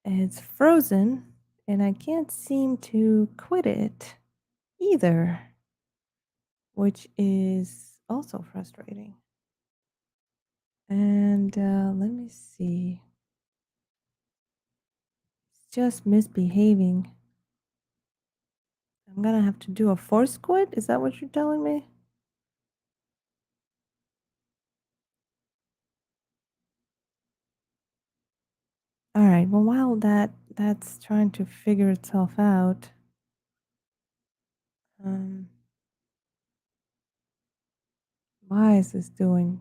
is frozen and I can't seem to quit it either, which is also frustrating. And let me see. It's just misbehaving. I'm gonna have to do a force quit? Is that what you're telling me? All right. Well, while that's trying to figure itself out, why is this doing?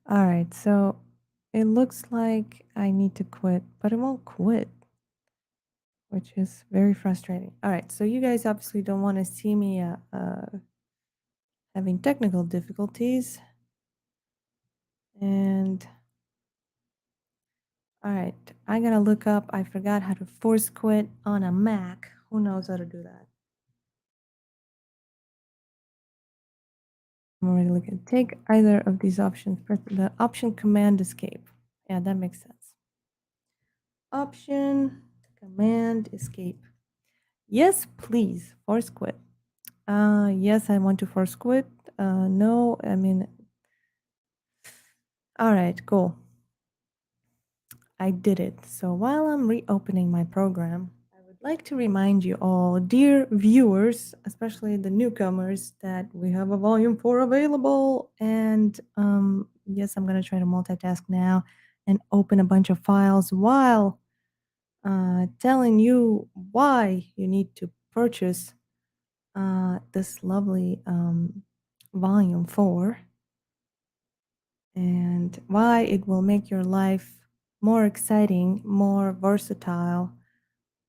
All right. So it looks like I need to quit, but it won't quit, which is very frustrating. All right. So you guys obviously don't want to see me having technical difficulties. And all right, I gotta look up. I forgot how to force quit on a Mac. Who knows how to do that? I'm already looking. Take either of these options. Press the option command escape. Yeah, that makes sense. Option command escape. Yes, please. Force quit. Yes, I want to force quit. No, I mean, all right, cool. I did it. So while I'm reopening my program, I would like to remind you all, dear viewers, especially the newcomers, that we have a volume 4 available. And yes, I'm going to try to multitask now and open a bunch of files while telling you why you need to purchase this lovely volume 4 and why it will make your life more exciting, more versatile,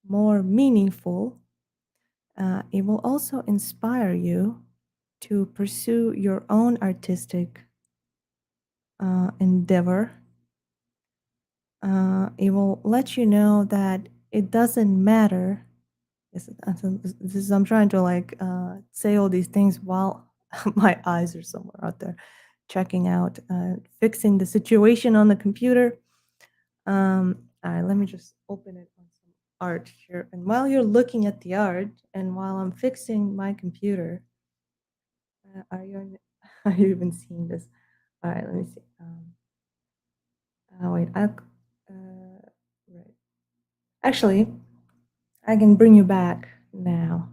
more meaningful. It will also inspire you to pursue your own artistic endeavor. It will let you know that it doesn't matter. I'm trying to like say all these things while my eyes are somewhere out there checking out, fixing the situation on the computer. All right, let me just open it on some art here. And while you're looking at the art and while I'm fixing my computer, are you are you even seeing this? All right, let me see. Wait, right. Actually, I can bring you back now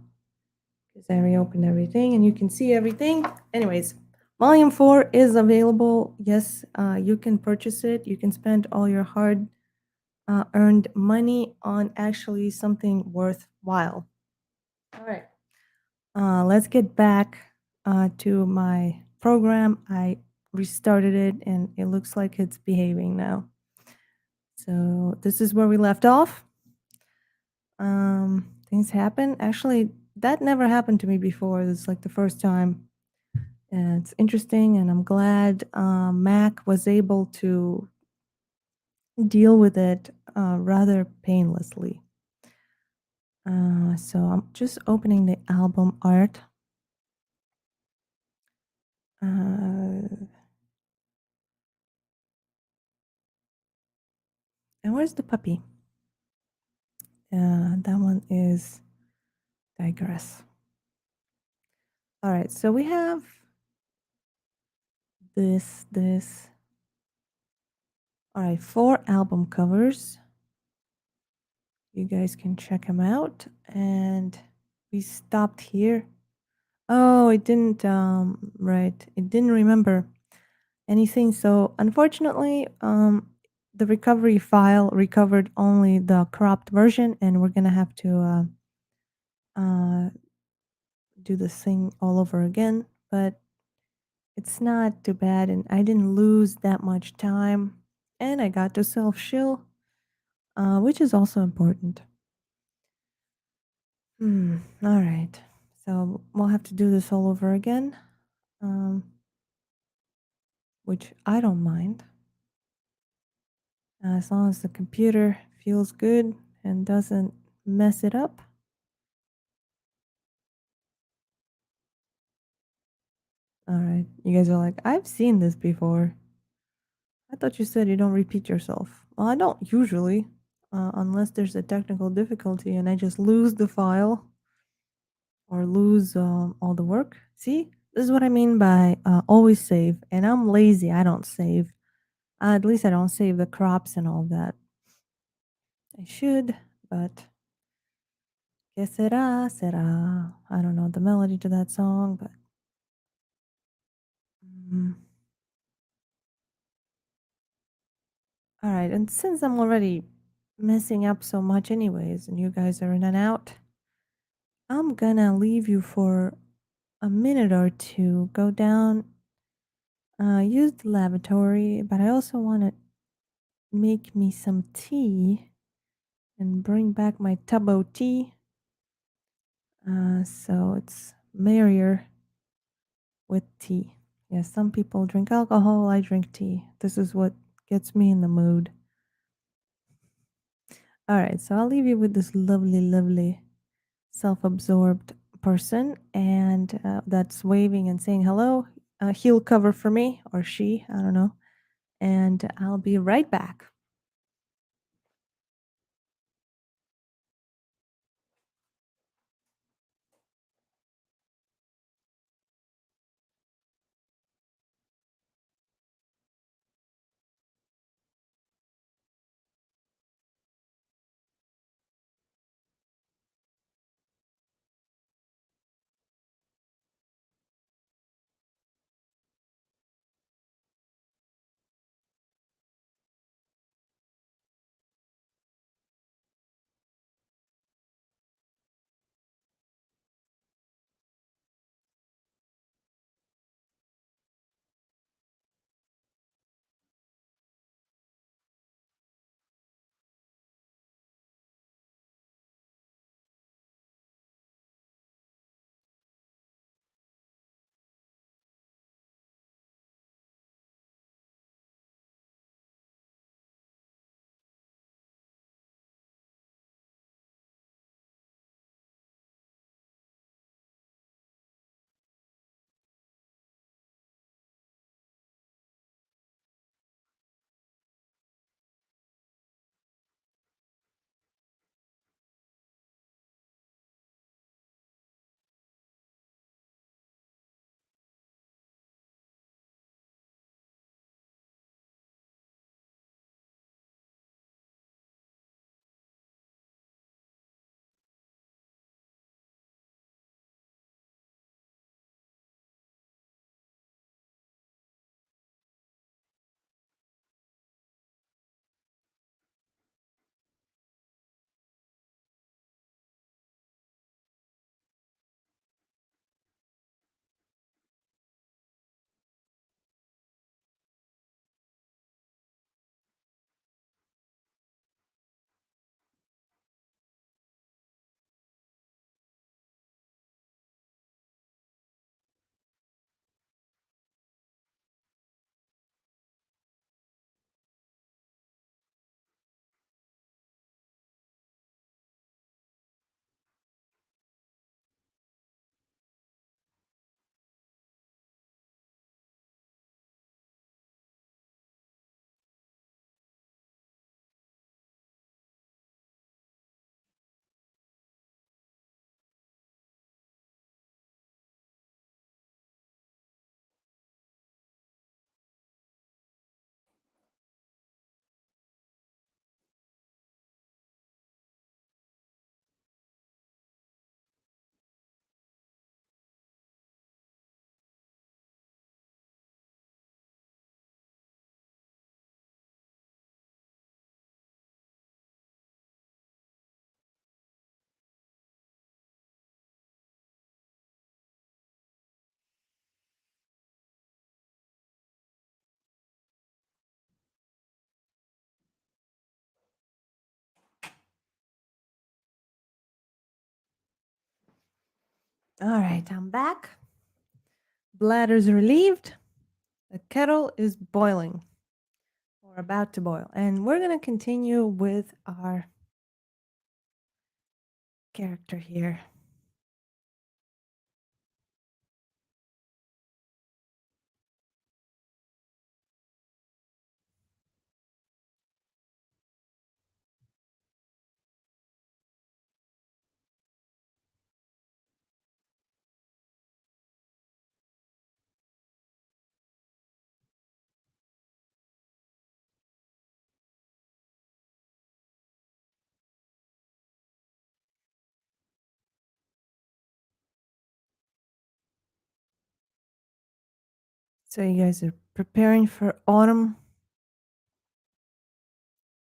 because I reopened everything and you can see everything. Anyways, volume 4 is available. Yes, you can purchase it. You can spend all your hard earned money on actually something worthwhile. All right. Let's get back to my program. I restarted it and it looks like it's behaving now. So this is where we left off. Things happen. Actually, that never happened to me before. This is like the first time. And it's interesting, and I'm glad Mac was able to deal with it rather painlessly. So I'm just opening the album art. And where's the puppy? That one is digress. All right, so we have this. All right, 4 album covers. You guys can check them out. And we stopped here. Oh, it didn't, right. It didn't remember anything. So unfortunately, the recovery file recovered only the cropped version, and we're gonna have to do this thing all over again. But it's not too bad, and I didn't lose that much time, and I got to self-shill, which is also important. All right. So we'll have to do this all over again, which I don't mind. As long as the computer feels good and doesn't mess it up. All right. You guys are like, I've seen this before. I thought you said you don't repeat yourself. Well, I don't usually, unless there's a technical difficulty and I just lose the file or lose all the work. See, this is what I mean by always save. And I'm lazy. I don't save. At least I don't save the crops and all that. I should, but que será, será. I don't know the melody to that song, but. Mm. All right, and since I'm already messing up so much anyways, and you guys are in and out, I'm gonna leave you for a minute or two. Go down, use the lavatory, but I also want to make me some tea and bring back my tubbo tea. So it's merrier with tea. Yeah, some people drink alcohol, I drink tea. This is what gets me in the mood. All right, so I'll leave you with this lovely, lovely self absorbed person and that's waving and saying hello. he'll cover for me, or she, I don't know. And I'll be right back. All right, I'm back. Bladder's relieved. The kettle is boiling or about to boil. And we're going to continue with our character here. So you guys are preparing for autumn,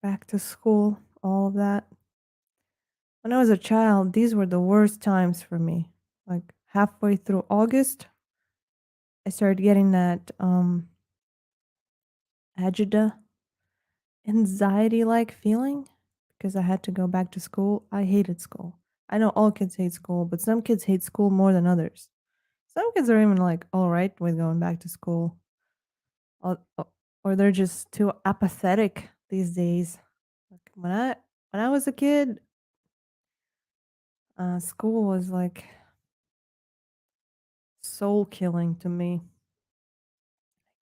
back to school, all of that. When I was a child, these were the worst times for me. Like halfway through August, I started getting that agita, anxiety like feeling because I had to go back to school. I hated school. I know all kids hate school, but some kids hate school more than others. Some kids are even like all right with going back to school, or they're just too apathetic these days. Like when I was a kid, school was like soul killing to me.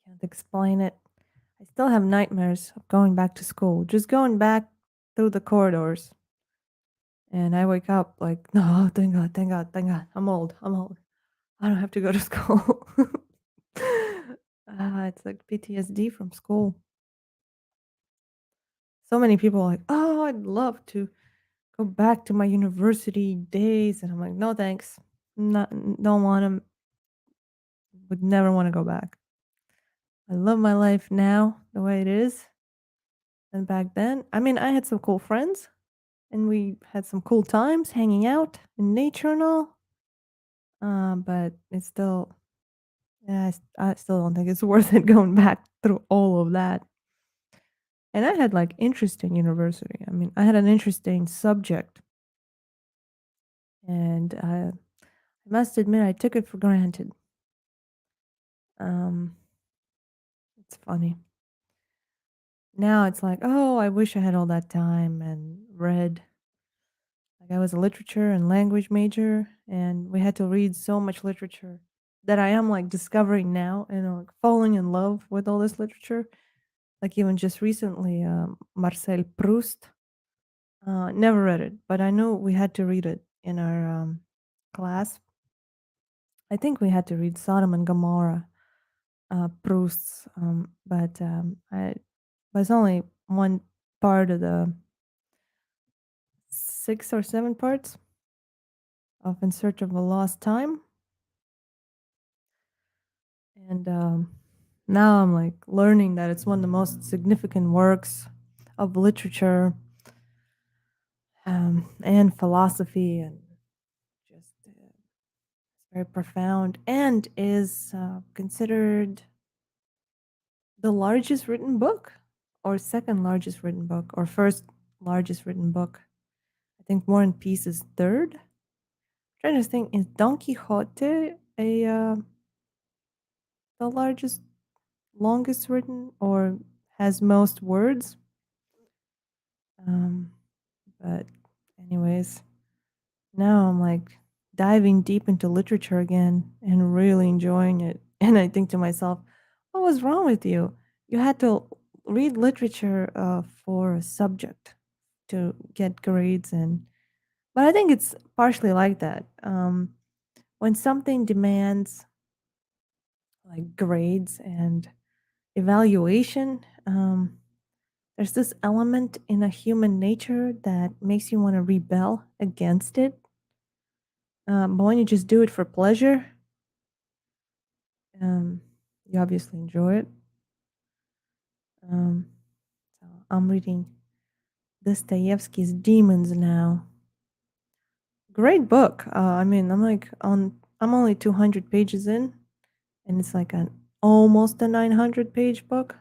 Can't explain it. I still have nightmares of going back to school, just going back through the corridors. And I wake up like, no, thank God, thank God, thank God. I'm old. I'm old. I don't have to go to school. It's like PTSD from school. So many people are like, oh, I'd love to go back to my university days. And I'm like, no, thanks. Not, don't want to, would never want to go back. I love my life now the way it is. And back then, I mean, I had some cool friends and we had some cool times hanging out in nature and all. But it's still, yeah, I still don't think it's worth it going back through all of that. And I had like interesting university. I mean, I had an interesting subject, and I must admit I took it for granted. Um, it's funny. Now it's like, oh, I wish I had all that time and read. Like I was a literature and language major, and we had to read so much literature that I am like discovering now and like falling in love with all this literature. Like even just recently, Marcel Proust. Never read it, but I know we had to read it in our class. I think we had to read Sodom and Gomorrah, Proust's, but I was only one part of the 6 or 7 parts of In Search of a Lost Time, and now I'm like learning that it's one of the most significant works of literature and philosophy, and just very profound, and is considered the largest written book, or second largest written book, or first largest written book. I think War and Peace is third. I'm trying to think, is Don Quixote the largest, longest written, or has most words? Um, but anyways, now I'm like diving deep into literature again and really enjoying it. And I think to myself, what was wrong with you? You had to read literature for a subject to get grades, and but I think it's partially like that. When something demands like grades and evaluation, there's this element in a human nature that makes you want to rebel against it. But when you just do it for pleasure, um, you obviously enjoy it. Um, so I'm reading Dostoevsky's Demons now. Great book. I mean, I'm only 200 pages in, and it's like an almost a 900-page book.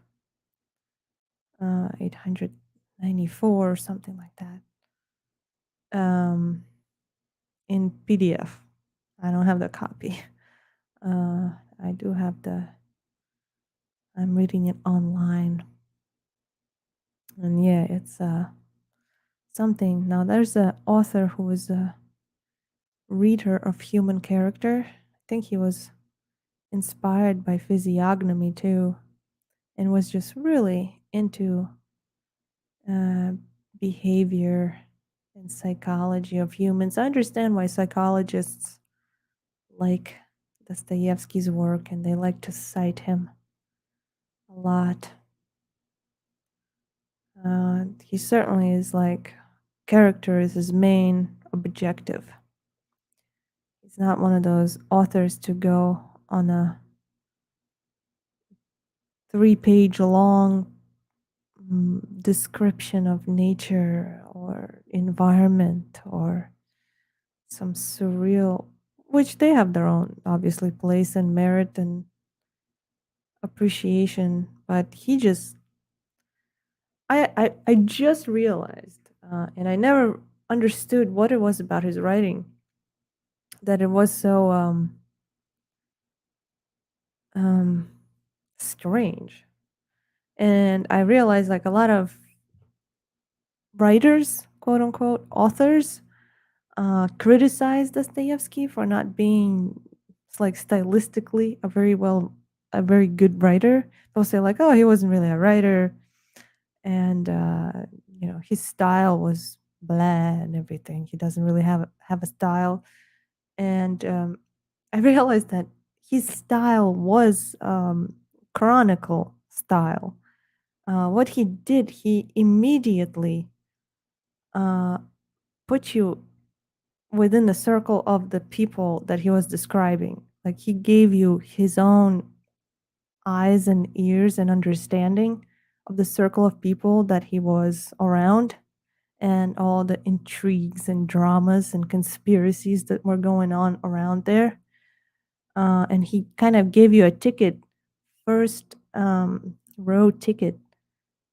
894 or something like that. In PDF. I don't have the copy. I do have I'm reading it online. And yeah, it's something. Now there's an author who is a reader of human character. I think he was inspired by physiognomy too, and was just really into uh, behavior and psychology of humans. I understand why psychologists like Dostoevsky's work and they like to cite him a lot. He certainly is like, character is his main objective. He's not one of those authors to go on a 3-page long description of nature or environment or some surreal, which they have their own obviously place and merit and appreciation, but he just I just realized, and I never understood what it was about his writing that it was so strange. And I realized like a lot of writers, quote unquote, authors, criticized Dostoevsky for not being, it's like stylistically a very well a very good writer. They'll say like, "Oh, he wasn't really a writer," and his style was blah and everything. He doesn't really have a style, and I realized that his style was chronicle style. What he did, he immediately uh, put you within the circle of the people that he was describing. Like he gave you his own eyes and ears and understanding of the circle of people that he was around and all the intrigues and dramas and conspiracies that were going on around there. And he kind of gave you a ticket, first row ticket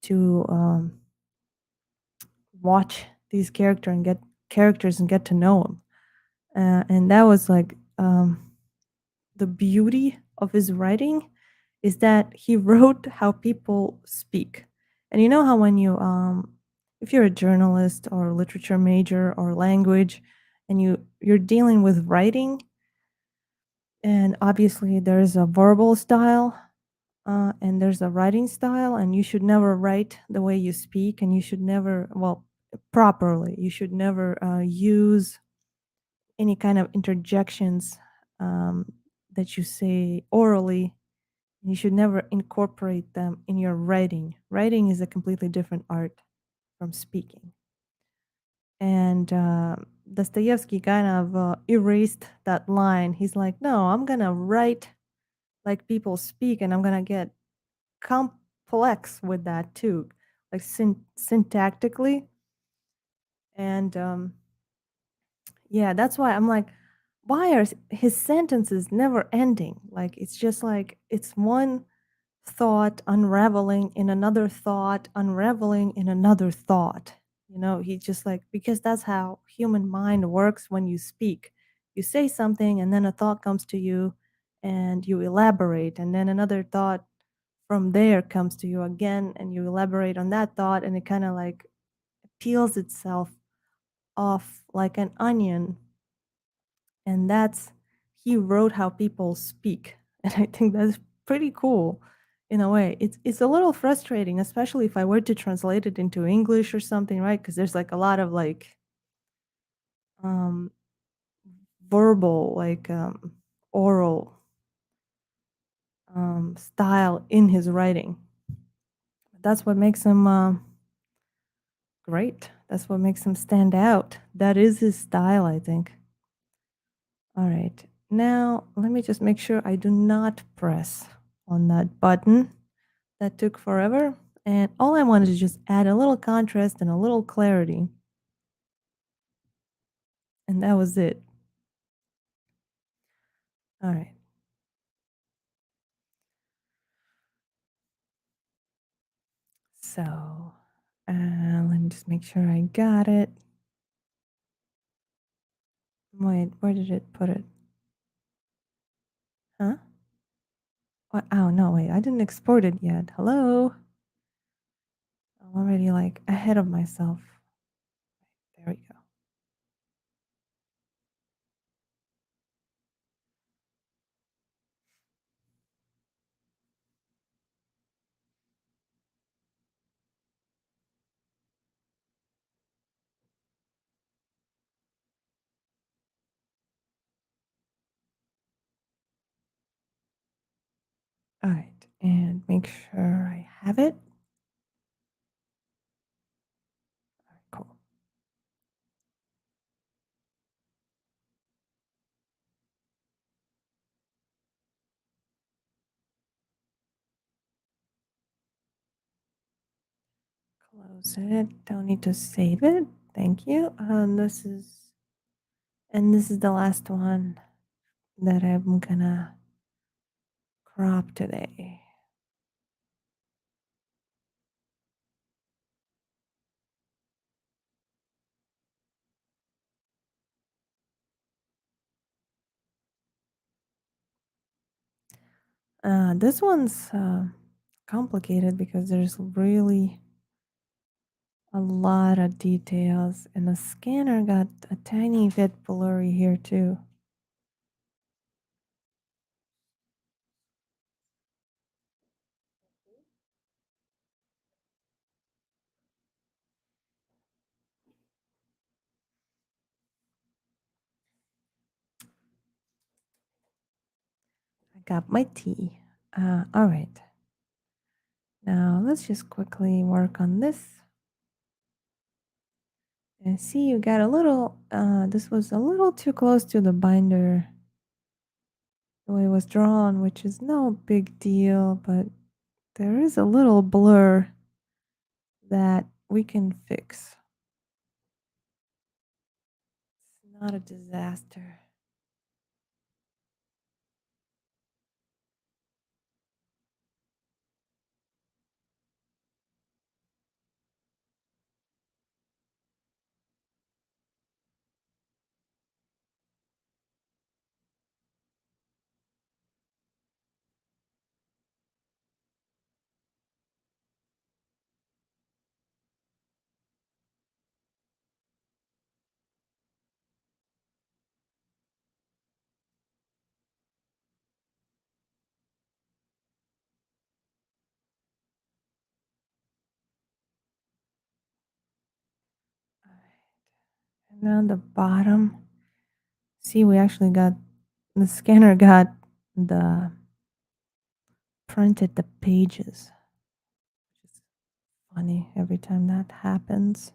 to watch these characters and get to know them. And that was like the beauty of his writing is that he wrote how people speak. And you know how when you if you're a journalist or a literature major or language and you're dealing with writing, and obviously there's a verbal style and there's a writing style, and you should never write the way you speak, and you should never, well, properly, you should never use any kind of interjections um, that you say orally. You should never incorporate them in your writing. Writing is a completely different art from speaking. And Dostoevsky kind of erased that line. He's like, no, I'm going to write like people speak, and I'm going to get complex with that too, like syntactically. And yeah, that's why I'm like, why are his sentences never ending? Like, it's just like, it's one thought unraveling in another thought, unraveling in another thought. He just like, because that's how human mind works when you speak. You say something, and then a thought comes to you, and you elaborate, and then another thought from there comes to you again, and you elaborate on that thought, and it kind of like peels itself off like an onion. And that's, he wrote how people speak. And I think that's pretty cool in a way. It's a little frustrating, especially if I were to translate it into English or something, right? Because there's like a lot of like um verbal, like oral style in his writing. That's what makes him great. That's what makes him stand out. That is his style, I think. All right. Now, let me just make sure I do not press on that button. That took forever. And all I wanted to just add a little contrast and a little clarity. And that was it. All right. So let me just make sure I got it. Wait, where did it put it? Huh? What? Oh, no, wait, I didn't export it yet. Hello? I'm already like ahead of myself. There we go. All right, and make sure I have it. All right, cool. Close it. Don't need to save it. Thank you. This is the last one that I'm gonna crop today. This one's complicated because there's really a lot of details, and the scanner got a tiny bit blurry here too. got my tea. All right. Now let's just quickly work on this. And see, you got a little, this was a little too close to the binder the way it was drawn, which is no big deal, but there is a little blur that we can fix. It's not a disaster. All right. And now the bottom. See, we actually got, the scanner got the, printed the pages. Which is funny every time that happens.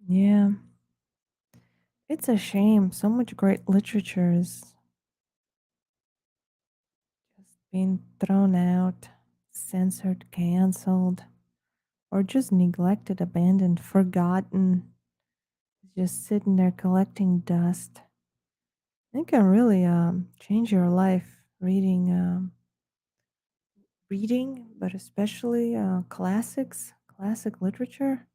Yeah. It's a shame. So much great literature is just being thrown out, censored, canceled, or just neglected, abandoned, forgotten, just sitting there collecting dust. It can really change your life reading, but especially classic literature.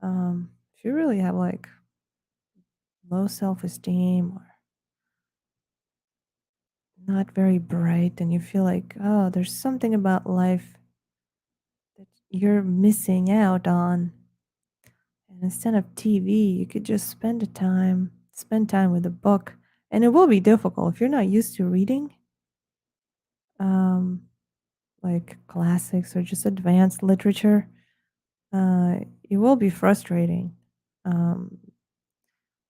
If you really have like low self esteem or not very bright, and you feel like, oh, there's something about life that you're missing out on. And instead of TV, you could just spend time with a book. And it will be difficult if you're not used to reading, um, like classics or just advanced literature. It will be frustrating um,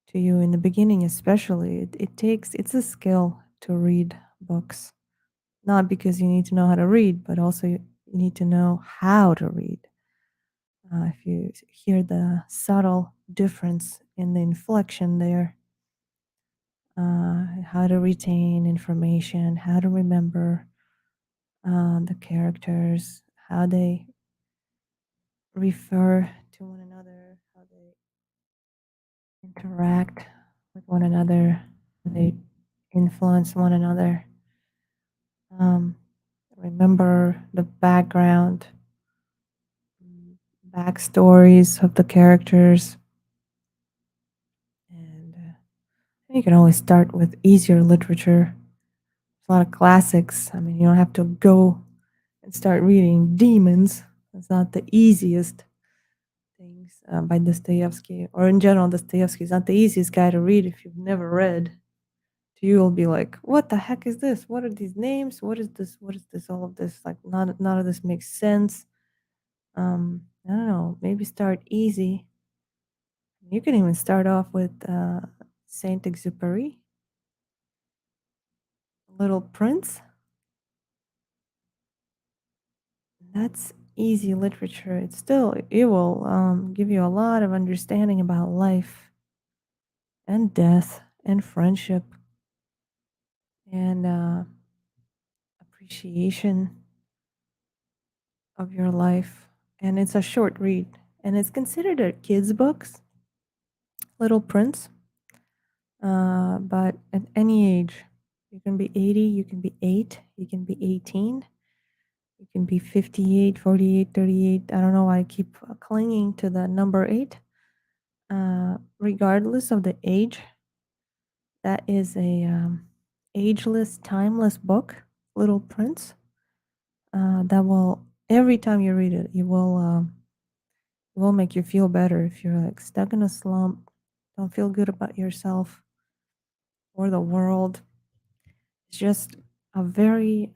to you in the beginning, especially. It's a skill to read books, not because you need to know how to read, but also you need to know how to read. If you hear the subtle difference in the inflection there, how to retain information, how to remember the characters, how they refer to one another, how they interact with one another, they influence one another. Um, remember the backstories of the characters, and you can always start with easier literature. There's a lot of classics. I mean, you don't have to go and start reading Demons. It's not the easiest things by Dostoevsky, or in general, Dostoevsky is not the easiest guy to read if you've never read. You'll be like, "What the heck is this? What are these names? What is this? What is this? All of this? Like, none of this makes sense." I don't know. Maybe start easy. You can even start off with Saint Exupéry, Little Prince. That's easy literature. It will give you a lot of understanding about life and death and friendship and appreciation of your life. And it's a short read, and it's considered a kid's books, Little Prince. But at any age, you can be 80, you can be 8, you can be 18, you can be 58, 48, 38. I don't know why I keep clinging to the number 8. Regardless of the age, that is a ageless, timeless book, Little Prince. That will, every time you read it, it will make you feel better if you're like stuck in a slump, don't feel good about yourself or the world. It's just a very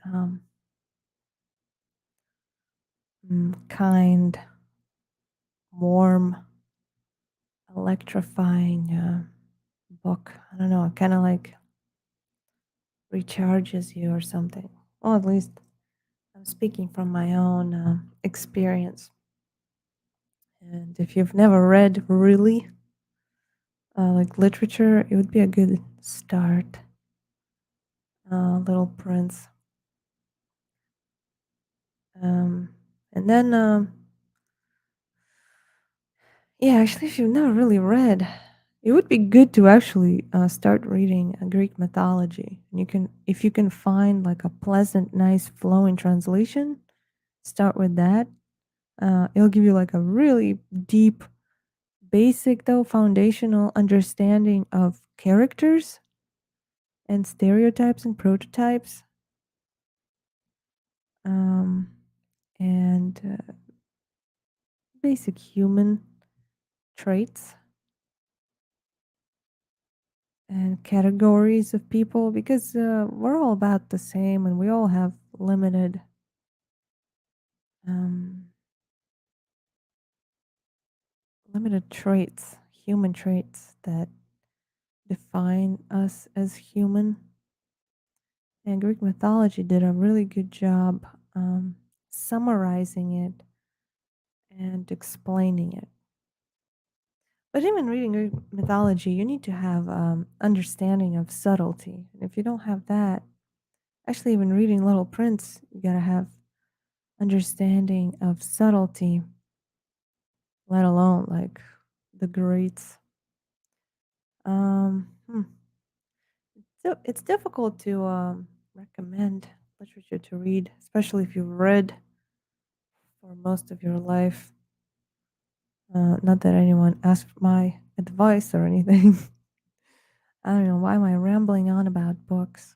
kind, warm, electrifying book. I don't know, kind of like recharges you or something. Well, at least I'm speaking from my own experience. And if you've never read really like literature, it would be a good start. Little Prince. Um, and then, yeah, actually, if you've never really read, it would be good to actually start reading Greek mythology. And you can, if you can find like a pleasant, nice, flowing translation, start with that. It'll give you like a really deep, basic though, foundational understanding of characters and stereotypes and prototypes. Um, and basic human traits and categories of people because we're all about the same and we all have um, limited traits, human traits that define us as human. And Greek mythology did a really good job summarizing it and explaining it. But even reading Greek mythology, you need to have understanding of subtlety. And if you don't have that, actually, even reading Little Prince, you gotta have understanding of subtlety, let alone like the greats. Hmm. So it's difficult to recommend literature to read, especially if you've read for most of your life. Not that anyone asked my advice or anything. I don't know, why am I rambling on about books?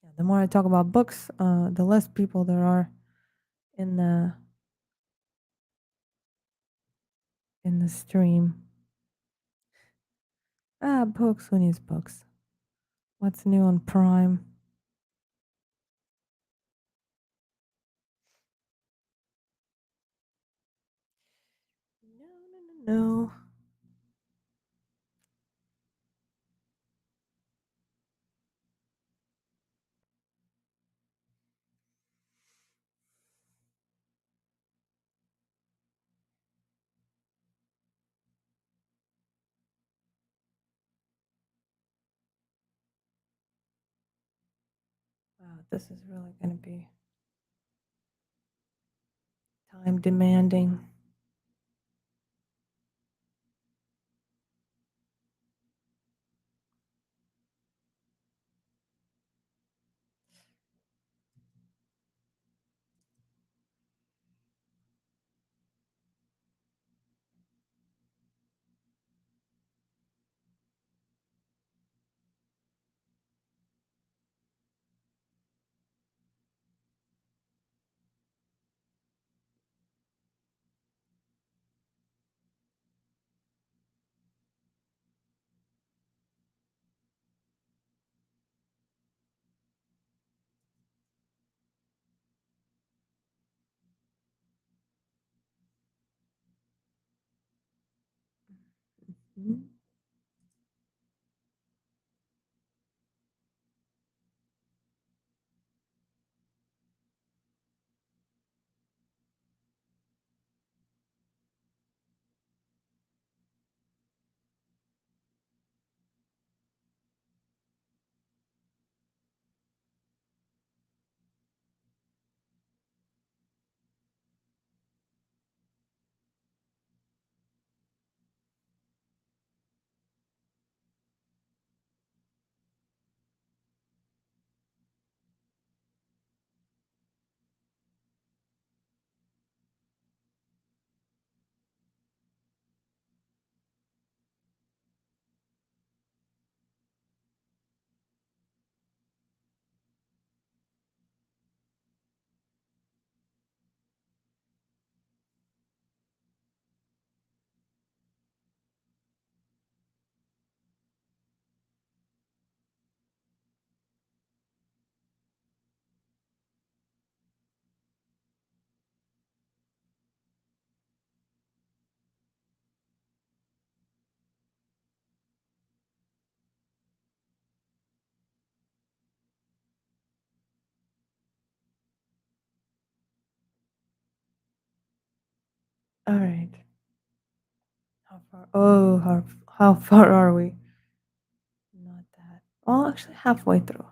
Yeah, the more I talk about books, the less people there are in the stream. Ah, books. Who needs books? What's new on Prime? No, no, no, no. Wow, this is really going to be time demanding. Mhm. far? Oh, how far are we? Not that. Oh, actually, halfway through.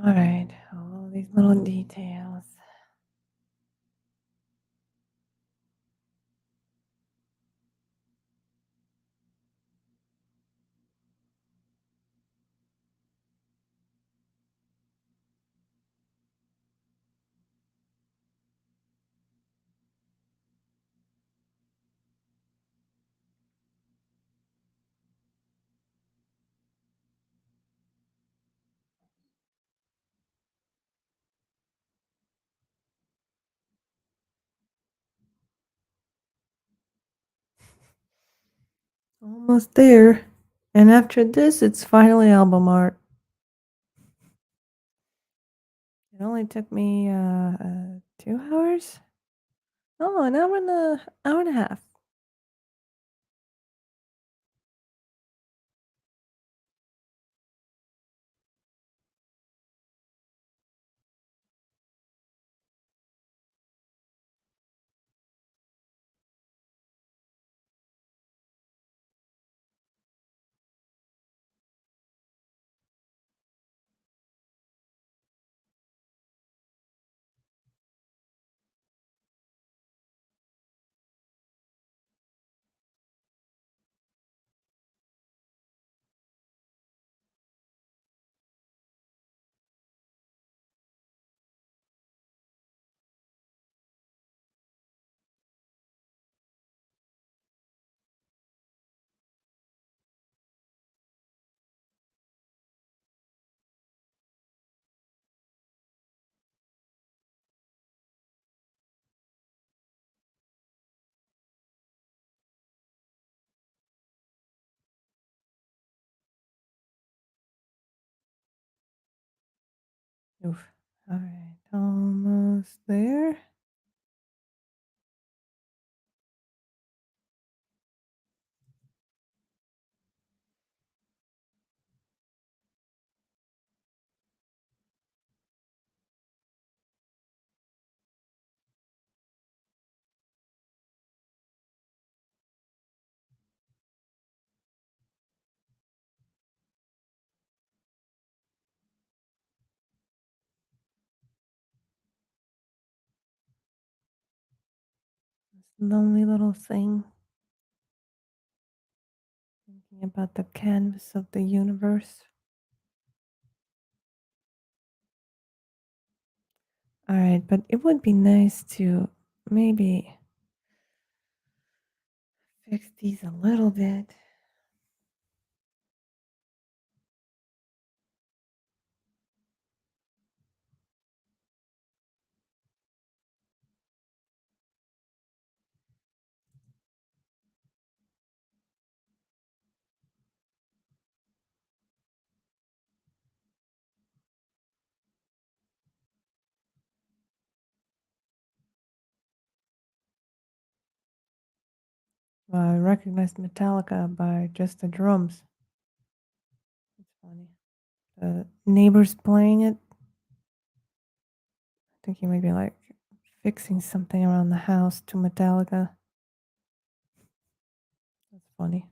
All right, all these little details. Almost there. And after this, it's finally album art. It only took me 2 hours. Oh, an hour and a half. Oof. All right, almost there. This lonely little thing. Thinking about the canvas of the universe. All right, but it would be nice to maybe fix these a little bit. I recognized Metallica by just the drums. It's funny. The neighbors playing it. I think he might be like fixing something around the house to Metallica. That's funny.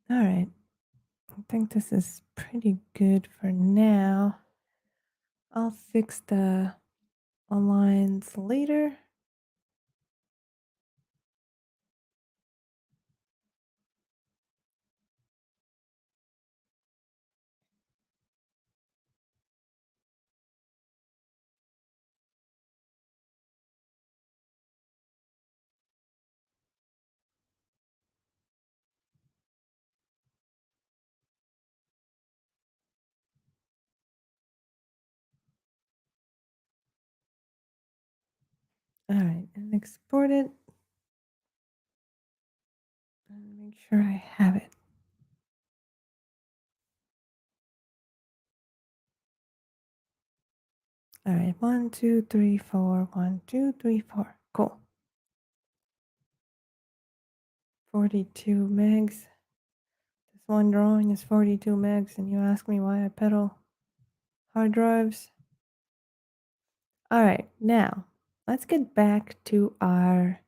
All right. I think this is pretty good for now. I'll fix the lines later. All right, and export it. And make sure I have it. All right, 1, 2, 3, 4. 1, 2, 3, 4. Cool. 42 megs. This one drawing is 42 megs, and you ask me why I pedal hard drives. All right, now let's get back to our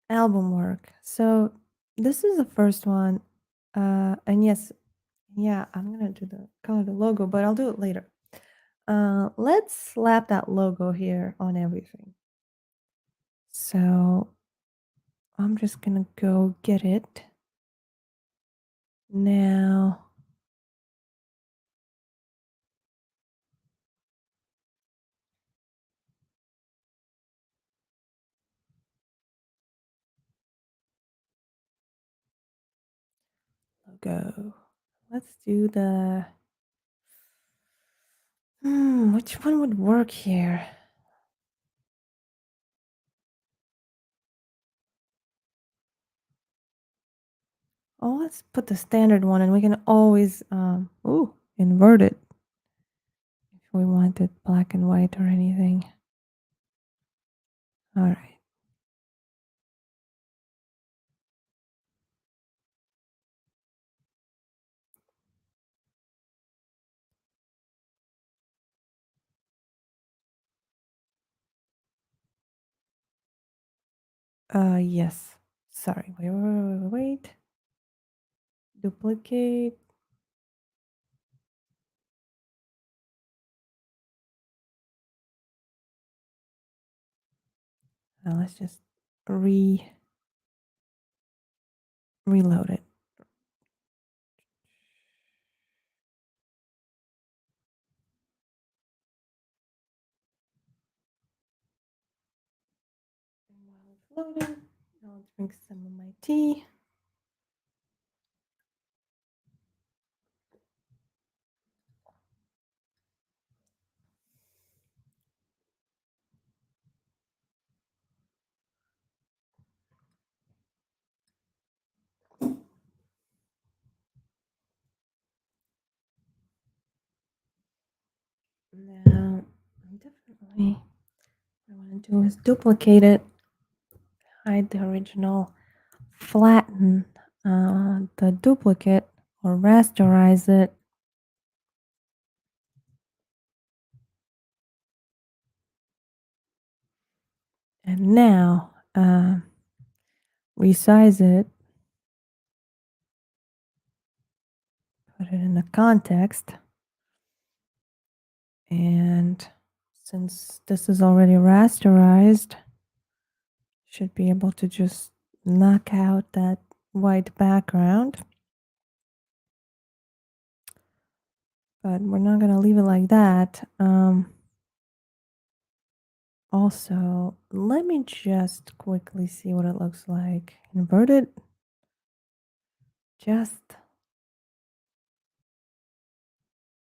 album work. So this is the first one. And yes, yeah, I'm gonna do the color the logo, but I'll do it later. Let's slap that logo here on everything. So I'm just gonna go get it. Now, logo. Let's do the, which one would work here? Oh, let's put the standard one and we can always, invert it if we want it black and white or anything. All right. Yes. Sorry. Wait. Duplicate. Let's just reload it. And while it's loading, I'll drink some of my tea. Now, definitely, what I want to do is duplicate it, hide the original, flatten the duplicate or rasterize it. And now resize it, put it in the context. And since this is already rasterized, should be able to just knock out that white background. But we're not going to leave it like that. Also, let me just quickly see what it looks like. Invert it. Just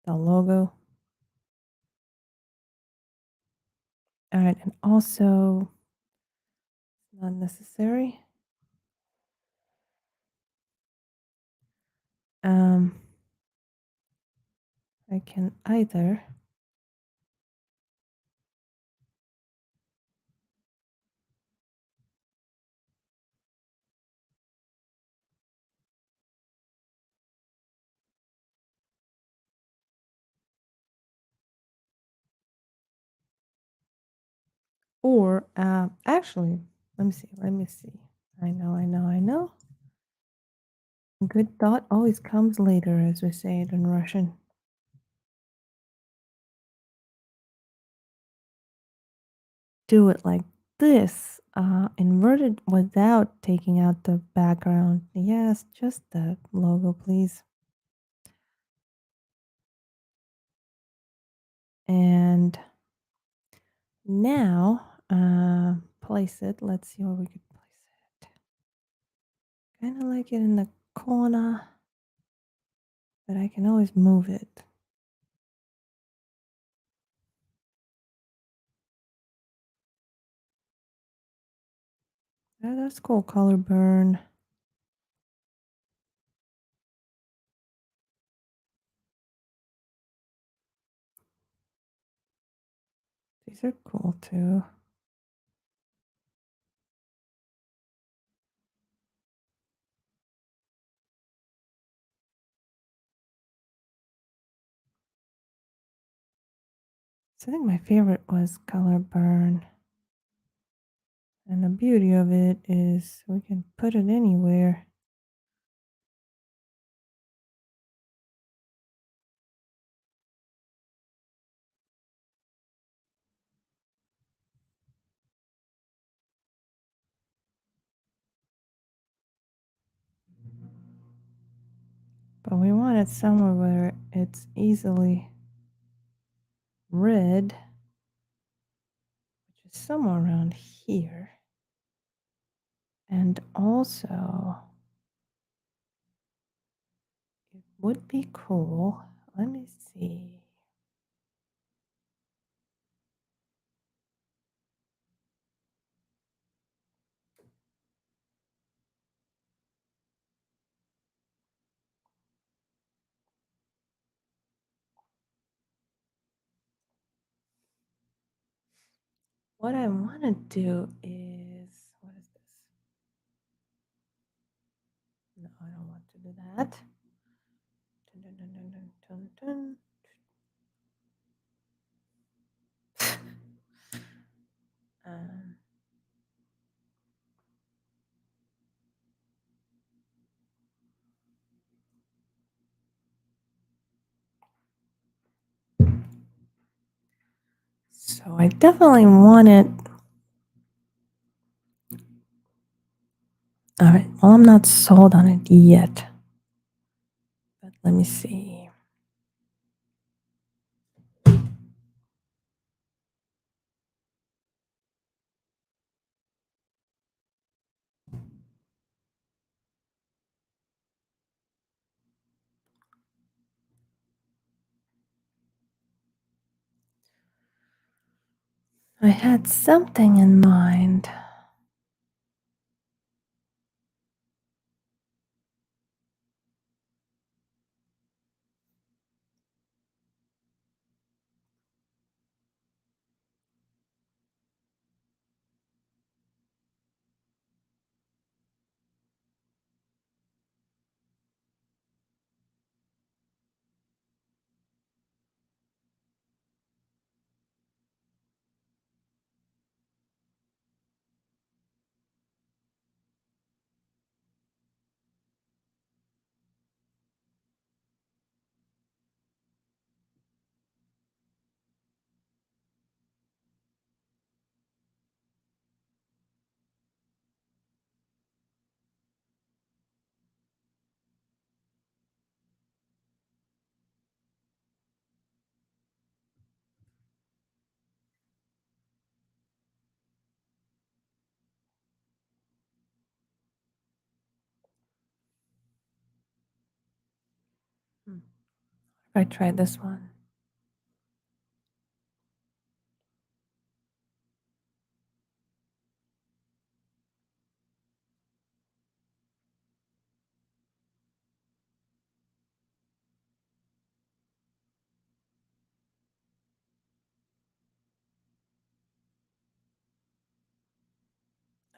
the logo. All right, and also not necessary. I can either or actually, let me see. Let me see. I know, I know, I know. Good thought always comes later, as we say it in Russian. Do it like this, inverted without taking out the background. Yes, just the logo, please. And now, place it. Let's see where we could place it. Kind of like it in the corner, but I can always move it. Yeah, that's cool. Color burn. These are cool too. So I think my favorite was color burn. And the beauty of it is we can put it anywhere. But we want it somewhere where it's easily read, which is somewhere around here. And also, it would be cool. Let me see. What I want to do is, what is this? No, I don't want to do that. Dun, dun, dun, dun, dun, dun, dun. So I definitely want it. All right. Well, I'm not sold on it yet. But let me see. I had something in mind. I tried this one.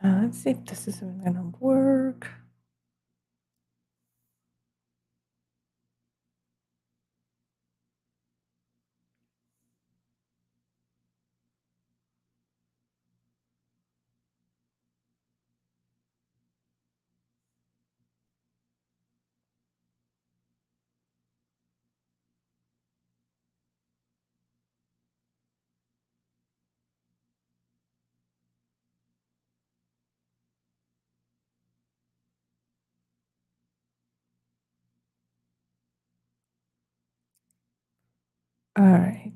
Let's see if this is even gonna work. All right.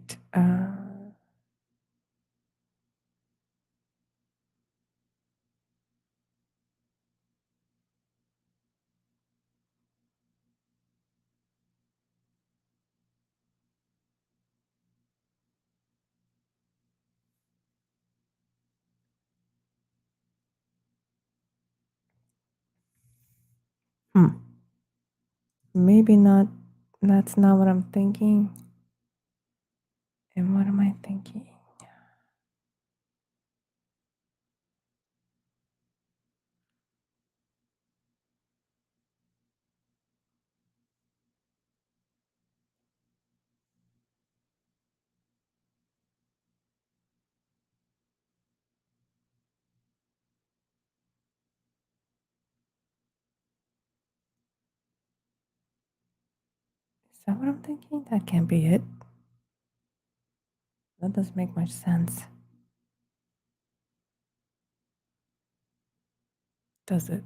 Maybe not. That's not what I'm thinking. And what am I thinking? Is that what I'm thinking? That can't be it. That doesn't make much sense. Does it?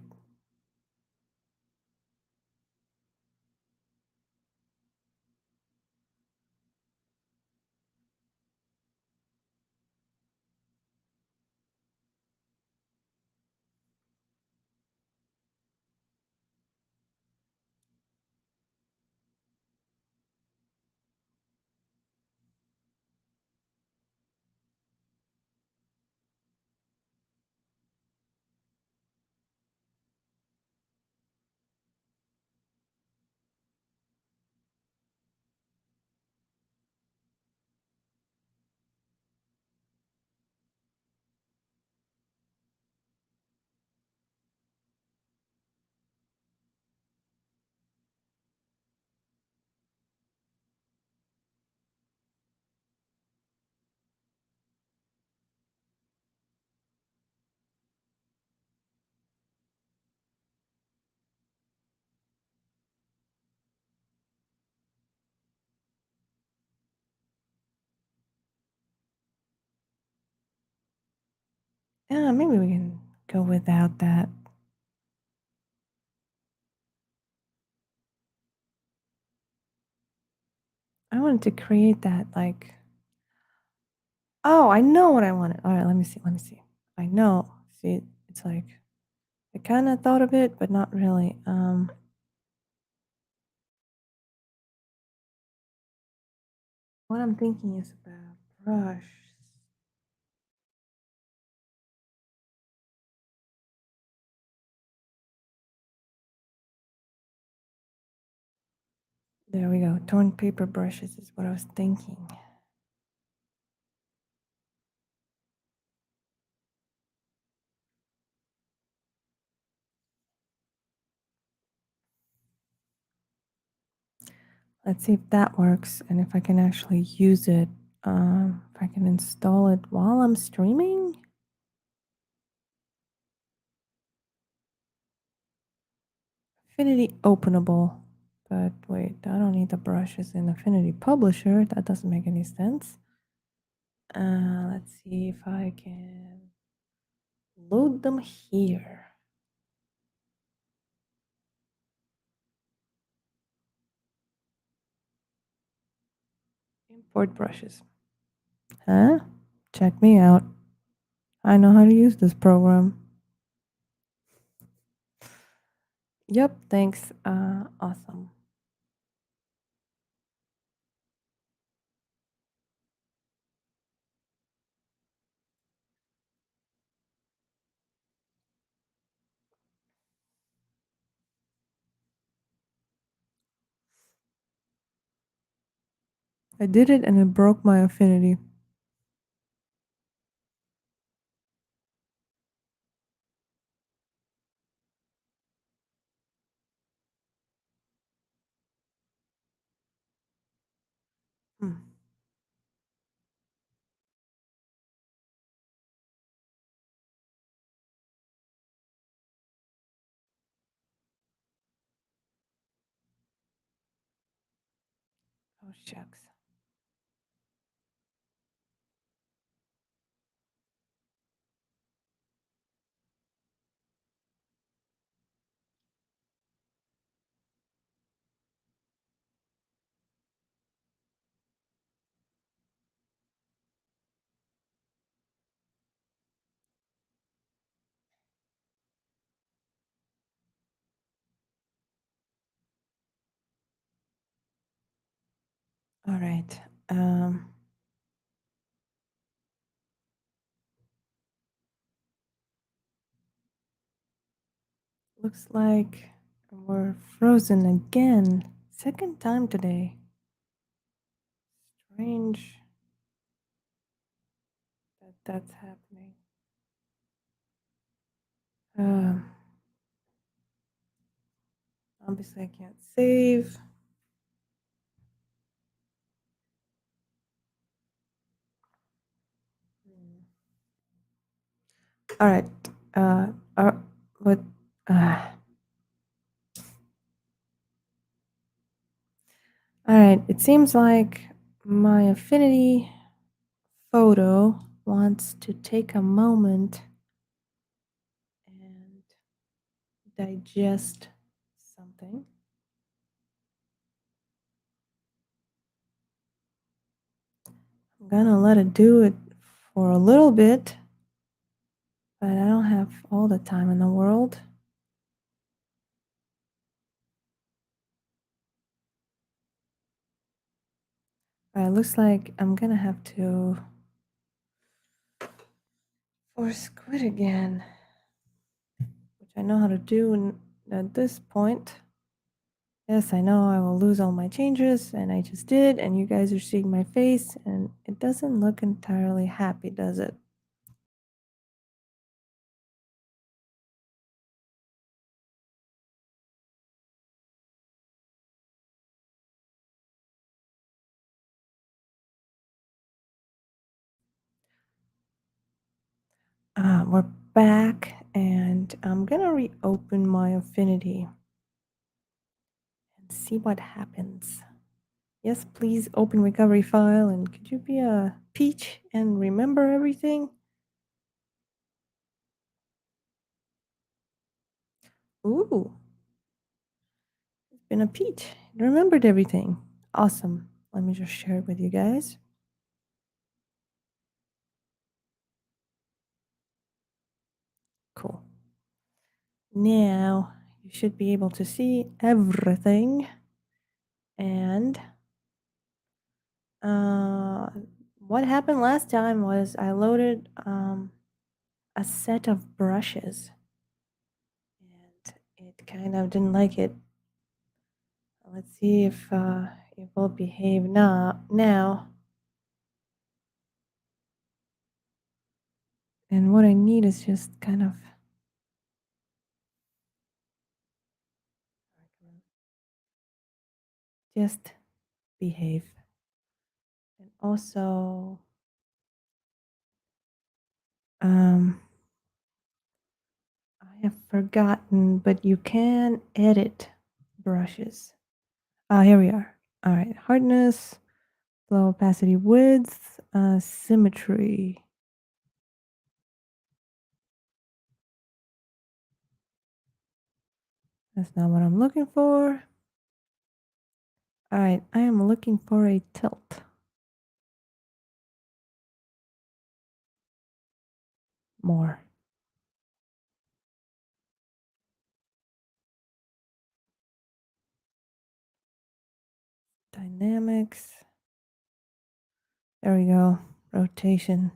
Yeah, maybe we can go without that. I wanted to create that like, oh, I know what I wanted. All right, let me see. Let me see. I know. See, it's like I kind of thought of it, but not really. What I'm thinking is about brush. There we go. Torn paper brushes is what I was thinking. Let's see if that works and if I can actually use it. If I can install it while I'm streaming. Affinity openable. But wait, I don't need the brushes in Affinity Publisher. That doesn't make any sense. Let's see if I can load them here. Import brushes. Huh? Check me out. I know how to use this program. Yep, thanks. Awesome. I did it and it broke my affinity. Hmm. Oh, shucks. All right. Um, Looks like we're frozen again. Second time today. Strange that that's happening. Um, Obviously, I can't save. All right. Uh, but uh, all right. It seems like my affinity photo wants to take a moment and digest something. I'm gonna let it do it for a little bit, but I don't have all the time in the world. All right, looks like I'm gonna have to force quit again, which I know how to do at this point. Yes, I know I will lose all my changes, and I just did, and you guys are seeing my face, and it doesn't look entirely happy, does it? We're back, and I'm gonna reopen my affinity and see what happens. Yes, please open recovery file, and could you be a peach and remember everything? Ooh, it's been a peach. Remembered everything. Awesome. Let me just share it with you guys. Cool. Now you should be able to see everything. And what happened last time was I loaded a set of brushes, and it kind of didn't like it. Let's see if it will behave now. And what I need is just kind of just behave. And also, I have forgotten, but you can edit brushes. Ah, here we are. All right, hardness, flow opacity, width, symmetry. That's not what I'm looking for. All right, I am looking for a tilt. More. Dynamics. There we go. Rotation.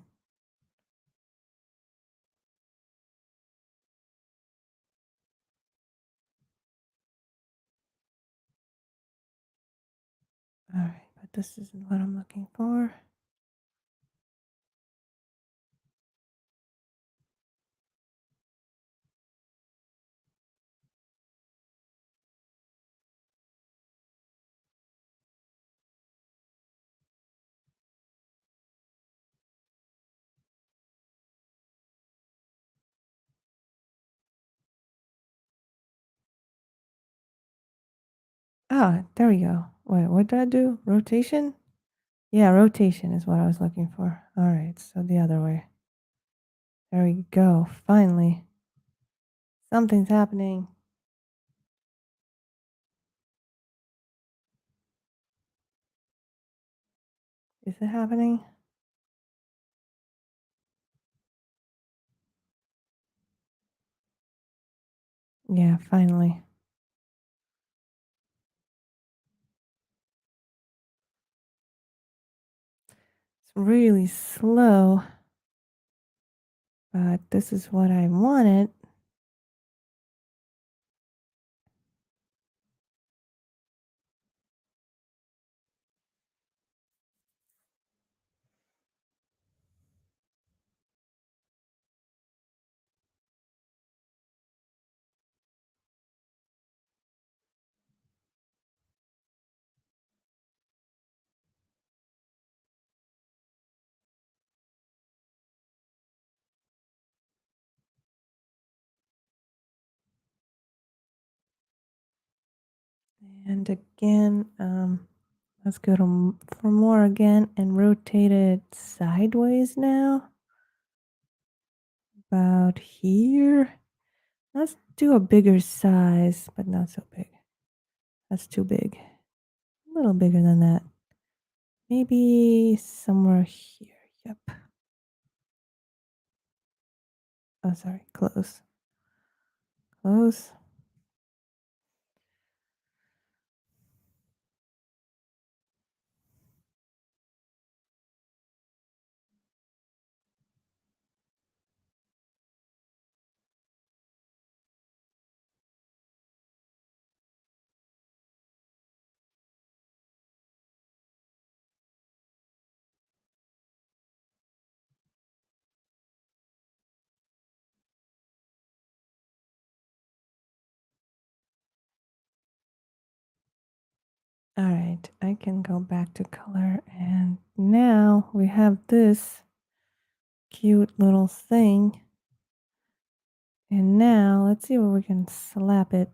All right, but this isn't what I'm looking for. Ah, there we go. Wait, what did I do? Rotation? Yeah, rotation is what I was looking for. All right, so the other way. There we go. Finally. Something's happening. Is it happening? Yeah, finally. It's really slow, but this is what I wanted. And again, let's go to for more again and rotate it sideways now. About here. Let's do a bigger size, but not so big. That's too big. A little bigger than that. Maybe somewhere here. Yep. Oh, sorry. Close. Close. All right. I can go back to color. And now we have this cute little thing. And now let's see where we can slap it.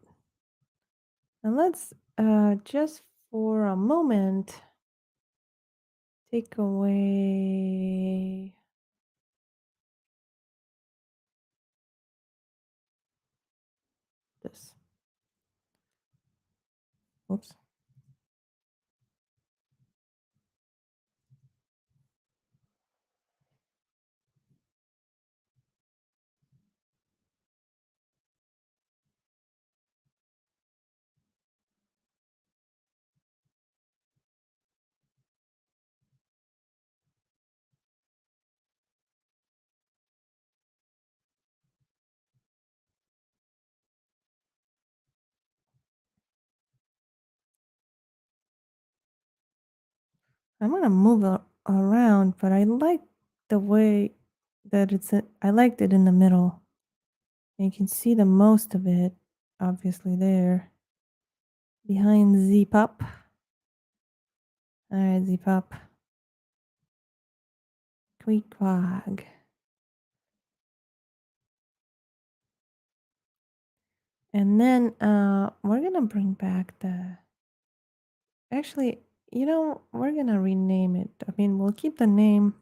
And let's just for a moment take away this. Oops. I'm gonna move it around, but I like the way that I liked it in the middle. And you can see the most of it, obviously, there behind Z Pop. All right, Z Pop. Queek quag. And then we're gonna bring back the. Actually, we're gonna rename it. I mean, we'll keep the name,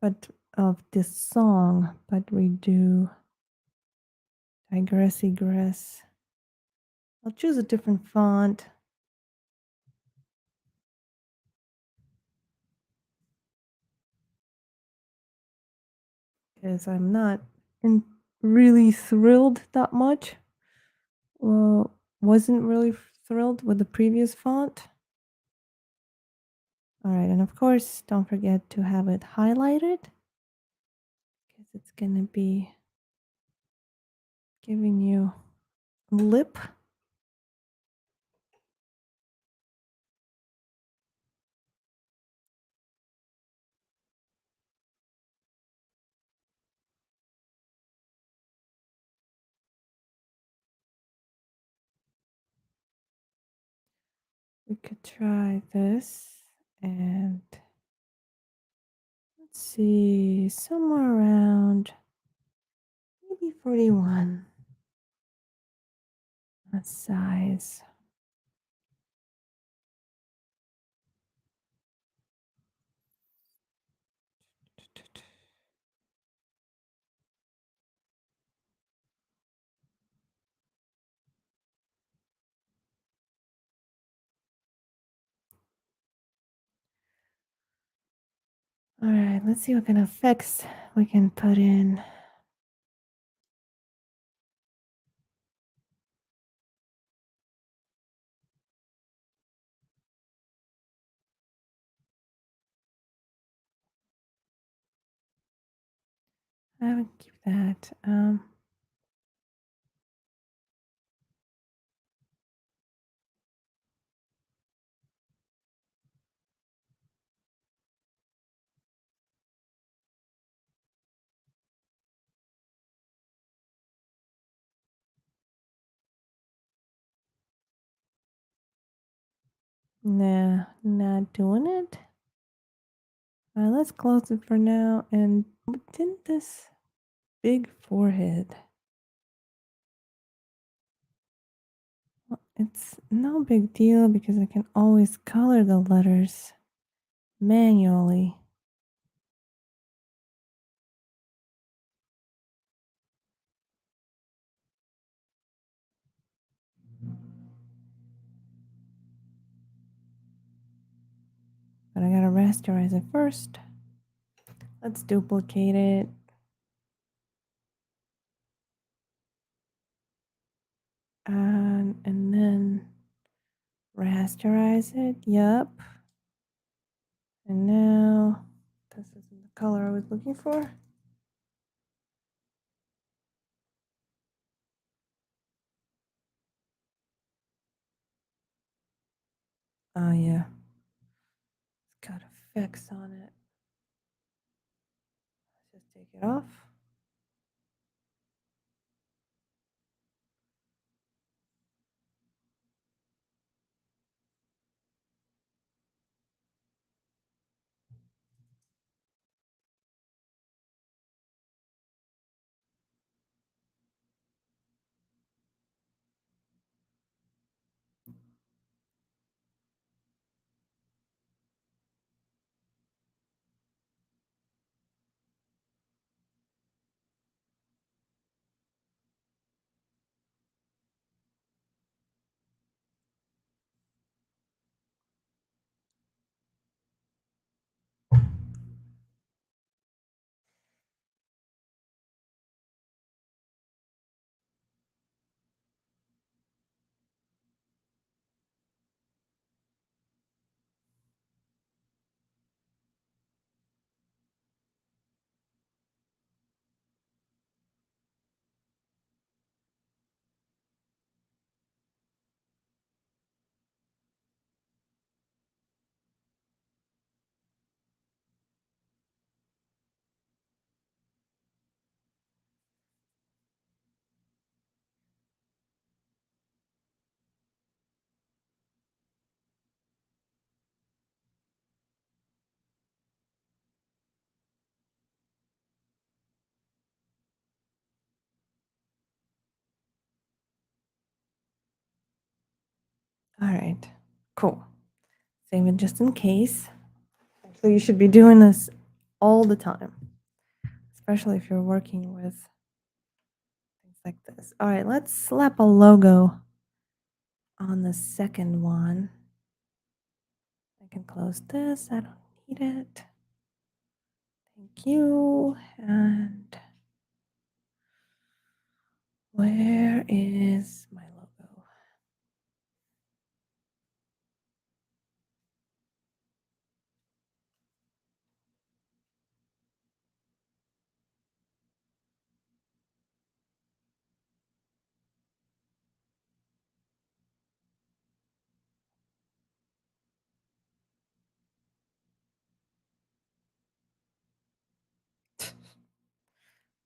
but of this song, but we do digress egress. I'll choose a different font. Because I'm not really thrilled that much. Well, wasn't really thrilled with the previous font. All right, and of course, don't forget to have it highlighted because it's going to be giving you lip. we could try this and let's see, somewhere around maybe 41. That size. All right, let's see what kind of effects we can put in. I would keep that. Nah, not doing it. All right, let's close it for now. And didn't this big forehead? Well, it's no big deal because I can always color the letters manually. But I gotta rasterize it first. Let's duplicate it. And then rasterize it. Yep. And now this isn't the color I was looking for. Oh yeah. It's got effects on it. Let's just take it off. All right. Cool. Save it just in case. Actually, you should be doing this all the time, especially if you're working with things like this. All right, let's slap a logo on the second one. I can close this. I don't need it. Thank you. And where is my logo?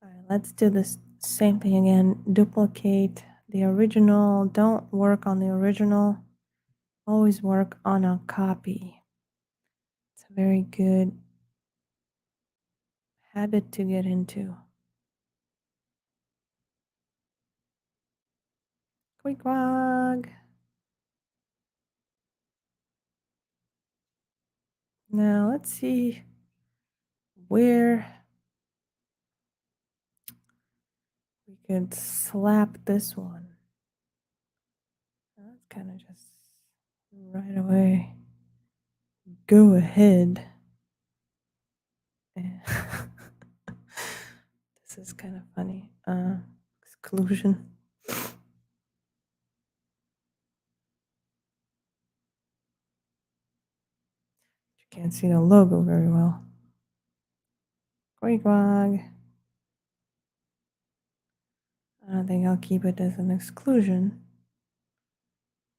All right, let's do this same thing again. Duplicate the original. Don't work on the original always work on a copy. It's a very good habit to get into. Quick quack. Now let's see where we could slap this one. Let's kind of just right away go ahead. This is kind of funny. Exclusion. You can't see the logo very well. Quag. I don't think I'll keep it as an exclusion.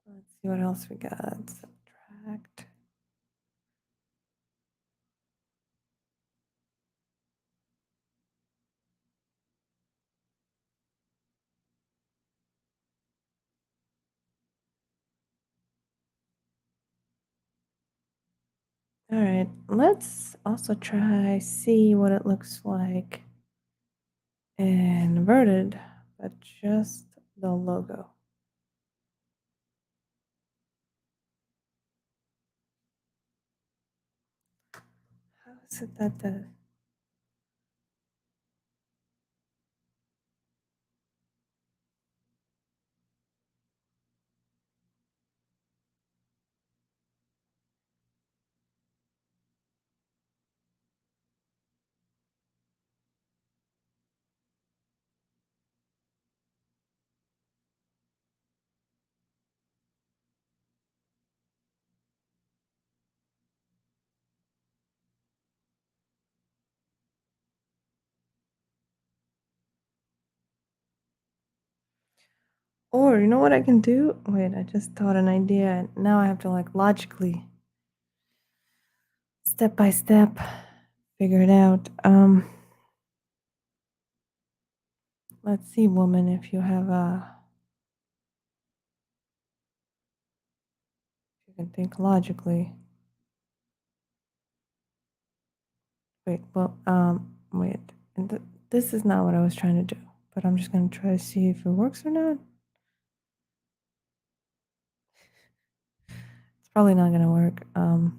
Let's see what else we got. Subtract. All right, let's also try see what it looks like inverted, but just the logo. How is it that the or you know what I can do? Wait, I just thought an idea. Now I have to like logically, step by step, figure it out. Let's see, woman, if you have you can think logically. Wait, well, wait. And this is not what I was trying to do, but I'm just gonna try to see if it works or not. It's probably not gonna work. Oh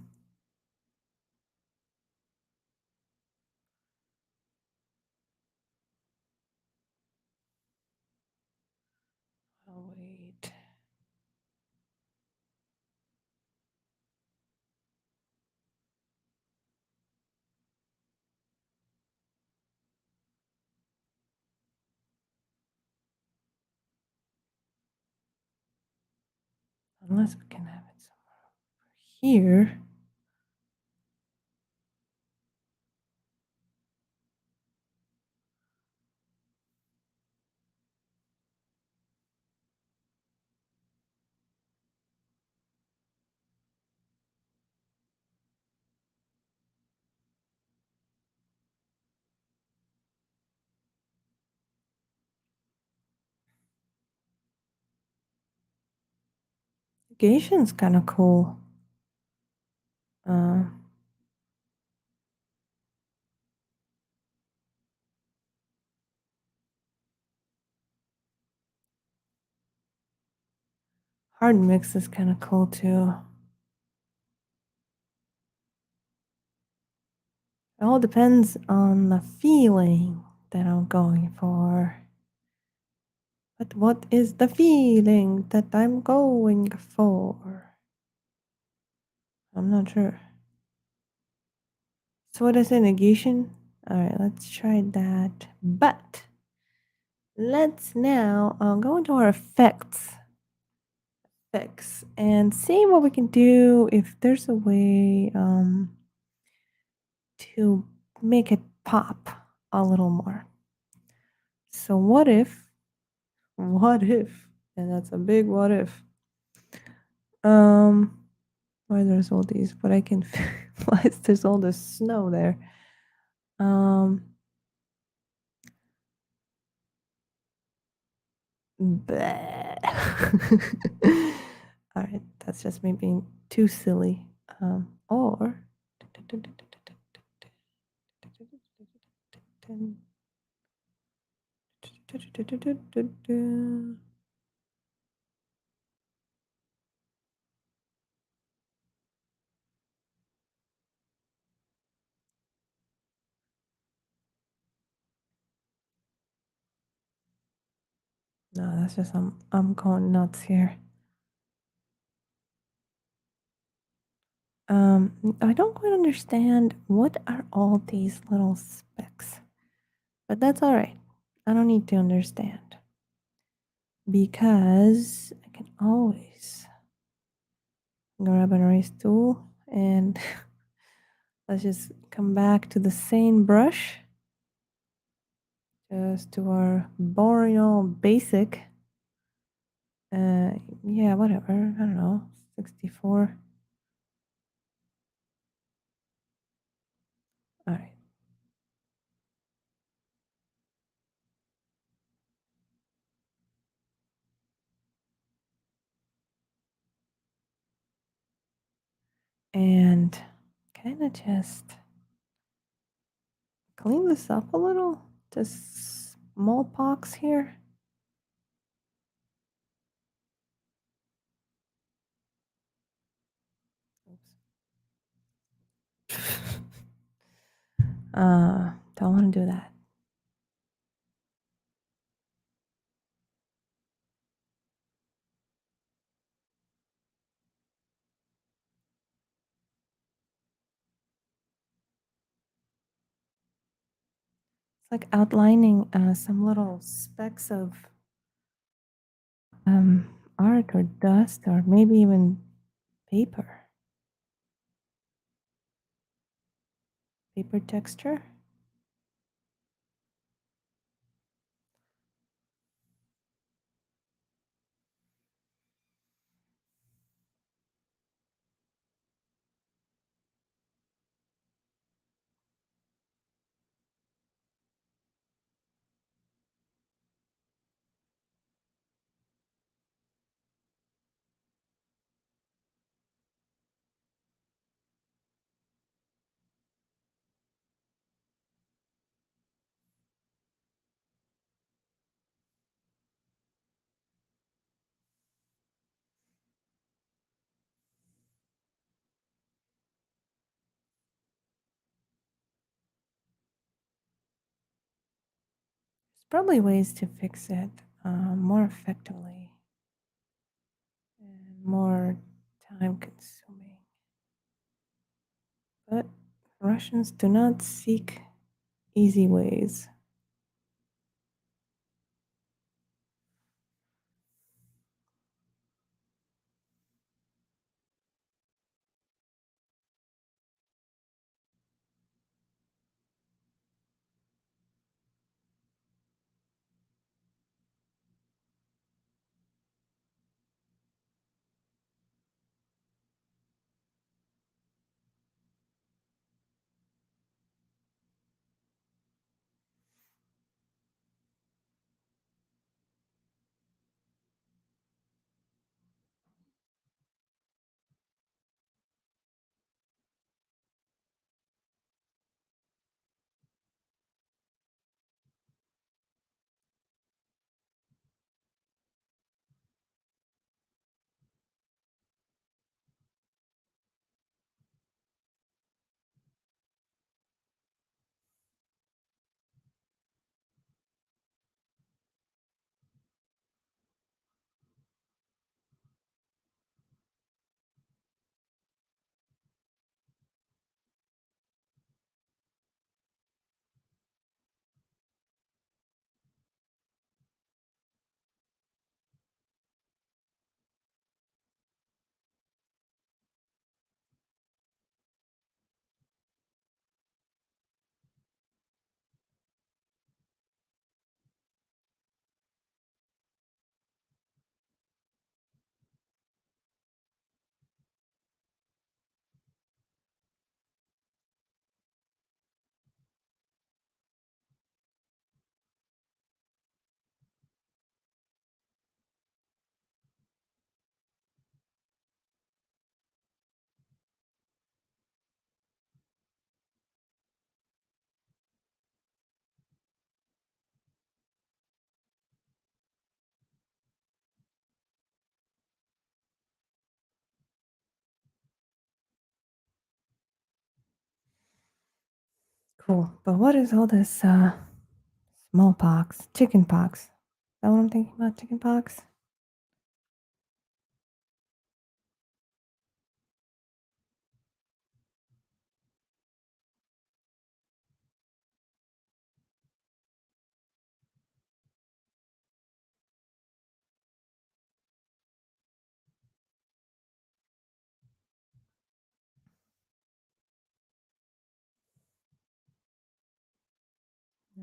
wait. Unless we can have it somewhere here. Gation's kind of cool. Uh, hard mix is kind of cool too. It all depends on the feeling that I'm going for. But what is the feeling that I'm going for? I'm not sure. So what is a negation? All right, let's try that. But let's now go into our effects and see what we can do if there's a way to make it pop a little more. So what if, and that's a big what if, why there's all these, but I can, why is there's all this snow there? Bleh. All right, that's just me being too silly. Or no, that's just I'm going nuts here. I don't quite understand what are all these little specks, but that's all right. I don't need to understand because I can always grab an erase tool and let's just come back to the same brush, just to our boring old basic. Yeah, whatever. I don't know, 64. All right. And kind of just clean this up a little. Just smallpox here. Don't want to do that. It's like outlining some little specks of art or dust or maybe even paper. Paper texture. There's probably ways to fix it more effectively and more time consuming. But Russians do not seek easy ways. Cool. But what is all this smallpox, chickenpox? Is that what I'm thinking about? Chickenpox?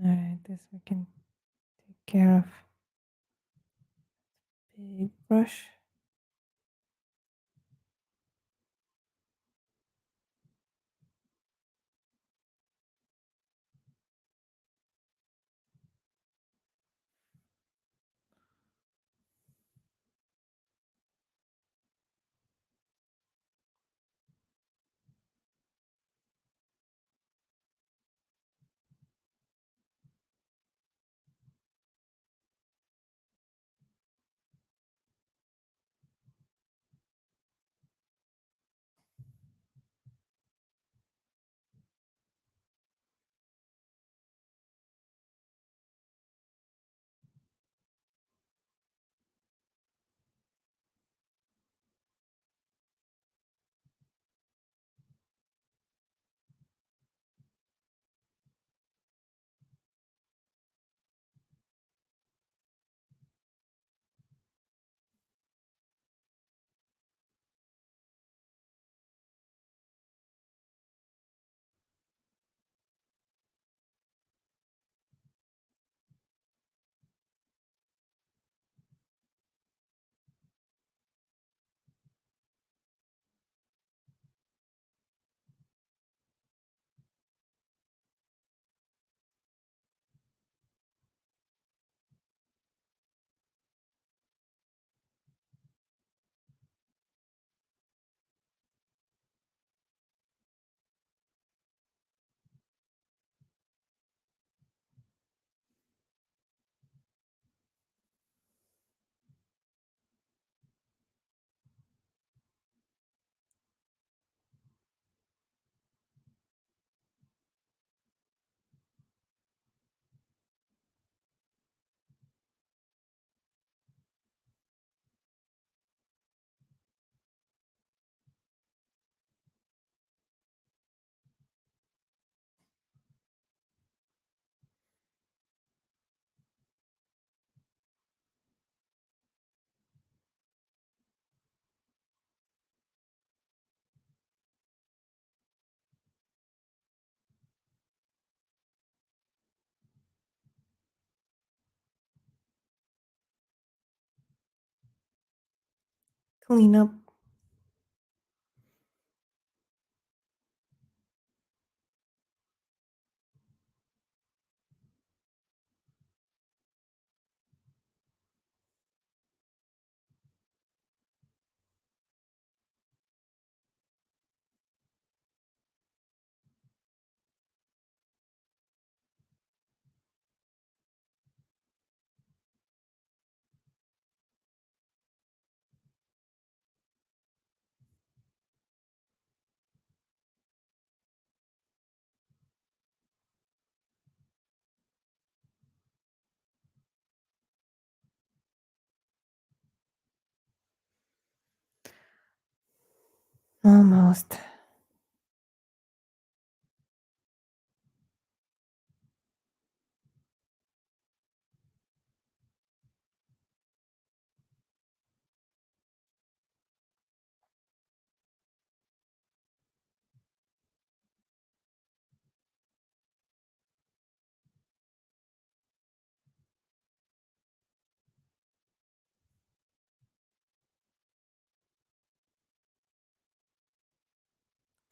All right, this we can take care of. Big brush. Clean up. Almost.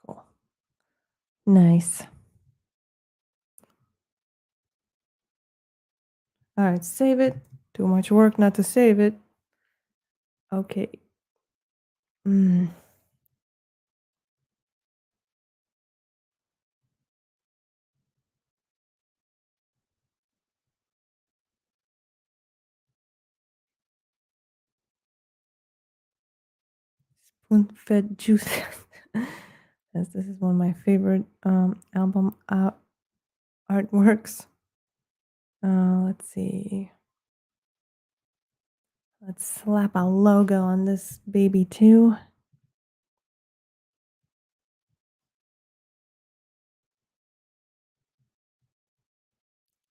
Cool. Nice. All right, save it. Too much work not to save it. Okay. Mm. Spoon-fed juice. Yes, this is one of my favorite album artworks. Let's see. Let's slap a logo on this baby too.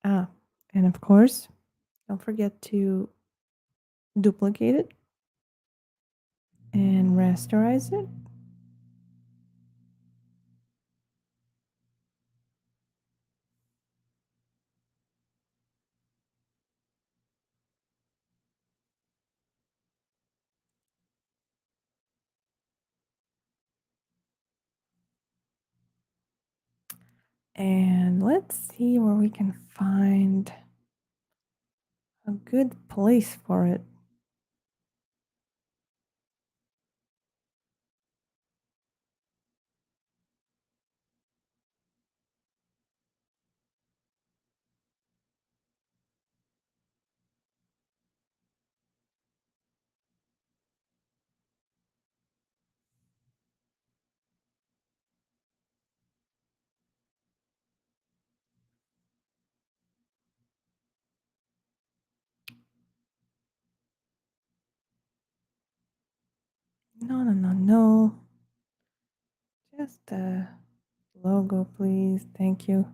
Ah, and of course, don't forget to duplicate it and rasterize it. And let's see where we can find a good place for it. No, no, no, no. Just a logo, please. Thank you.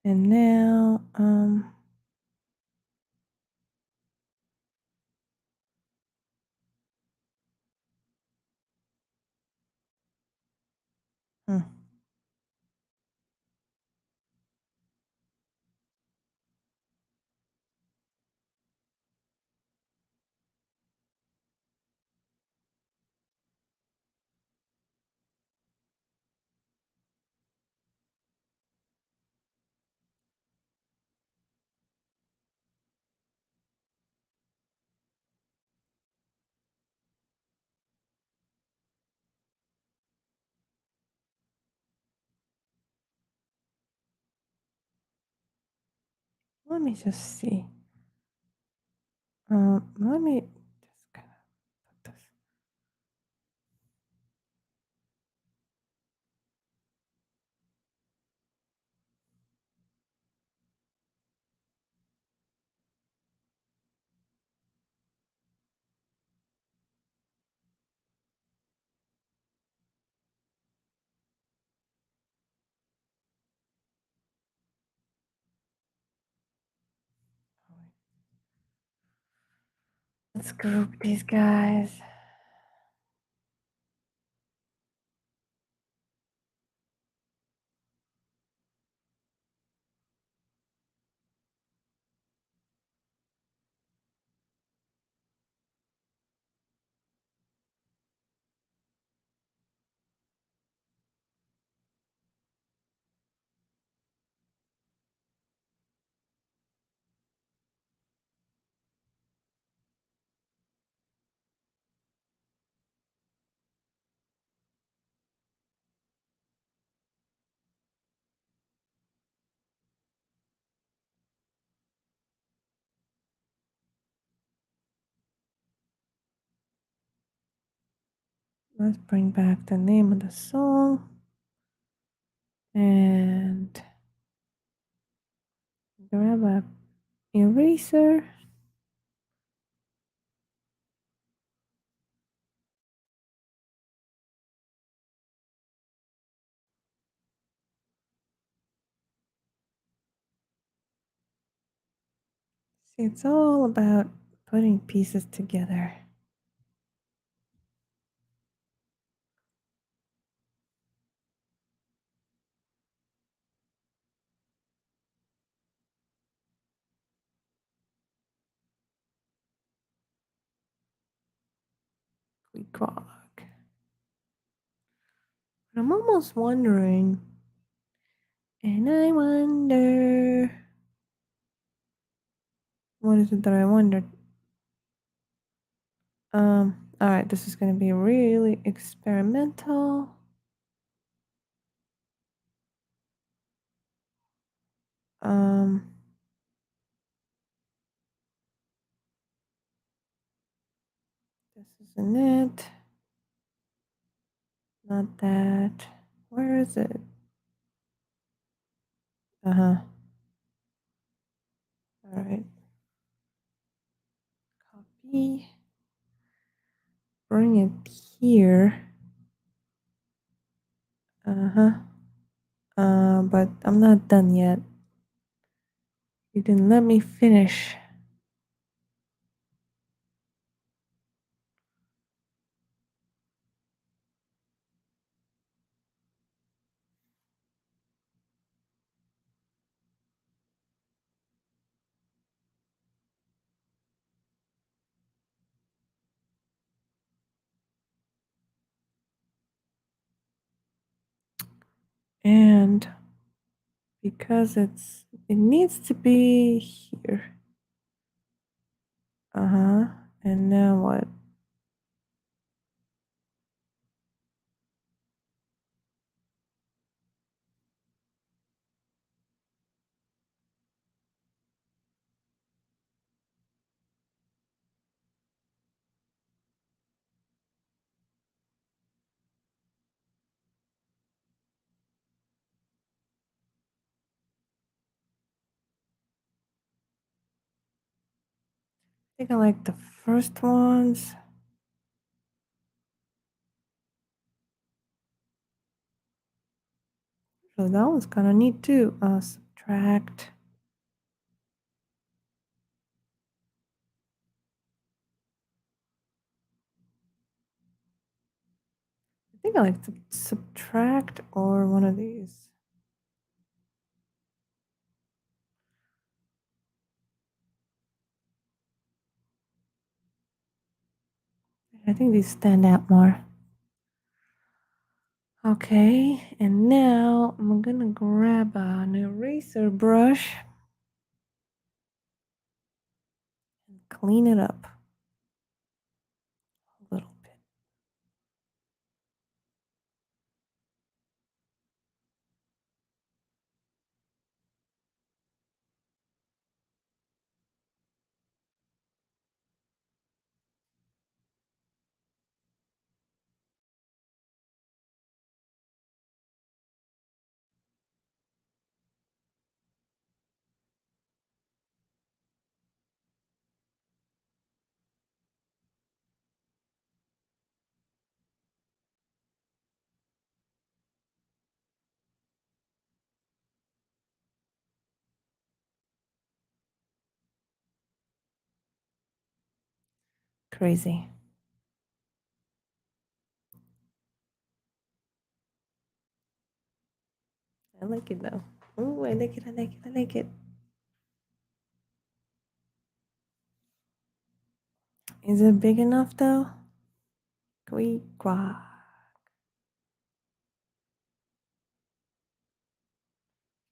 And now, hmm, let me just see. Let me just kind of put this. Let's group these guys. Let's bring back the name of the song. And grab a eraser. See, it's all about putting pieces together. Quack. I'm almost wondering, and I wonder, what is it that I wondered? All right, this is going to be really experimental. Um, this isn't it. Not that. Where is it? Uh-huh. All right. Copy. Bring it here. Uh-huh. But I'm not done yet. You didn't let me finish. And because it needs to be here. Uh-huh. And now what? I think I like the first ones. So that was kind of neat too. Subtract. I think I like to subtract or one of these. I think these stand out more. Okay, and now I'm gonna grab an eraser brush and clean it up a little bit. Crazy. I like it though. Oh, I like it, I like it, I like it. Is it big enough though? Squeak, quack.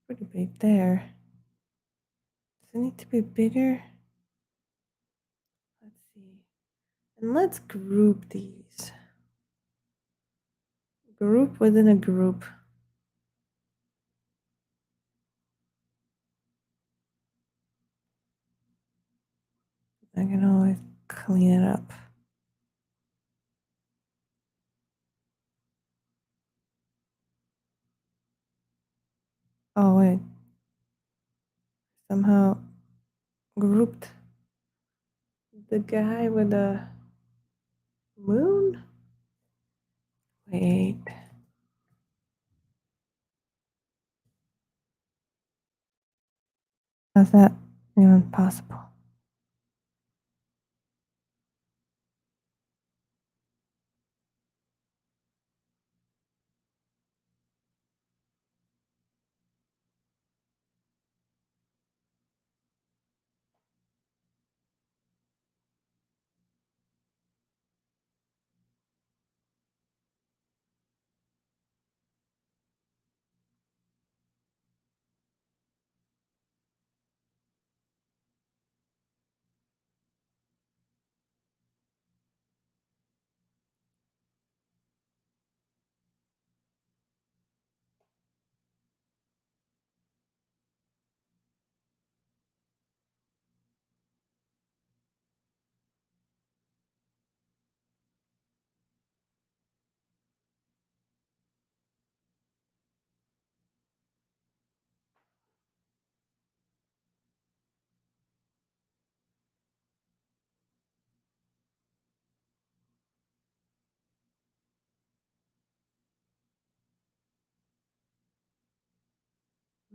Pretty big there. Does it need to be bigger? Let's see. And let's group these. Group within a group. I can always clean it up. Oh, wait. Somehow grouped the guy with the moon? Wait. How's that even possible?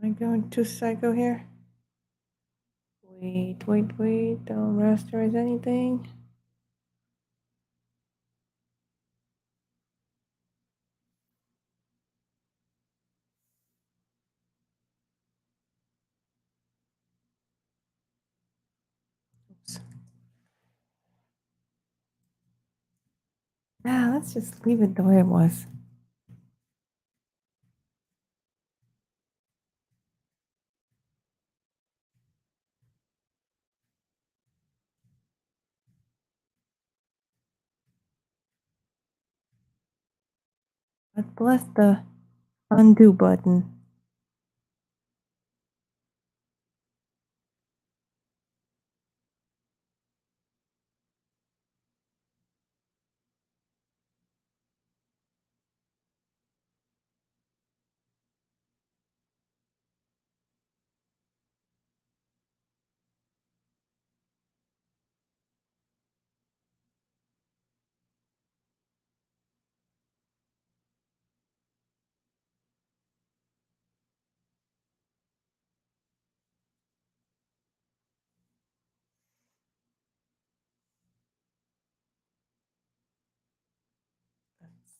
I going too psycho here? Wait. Don't rasterize anything. Oops. Yeah, let's just leave it the way it was. But bless the undo button.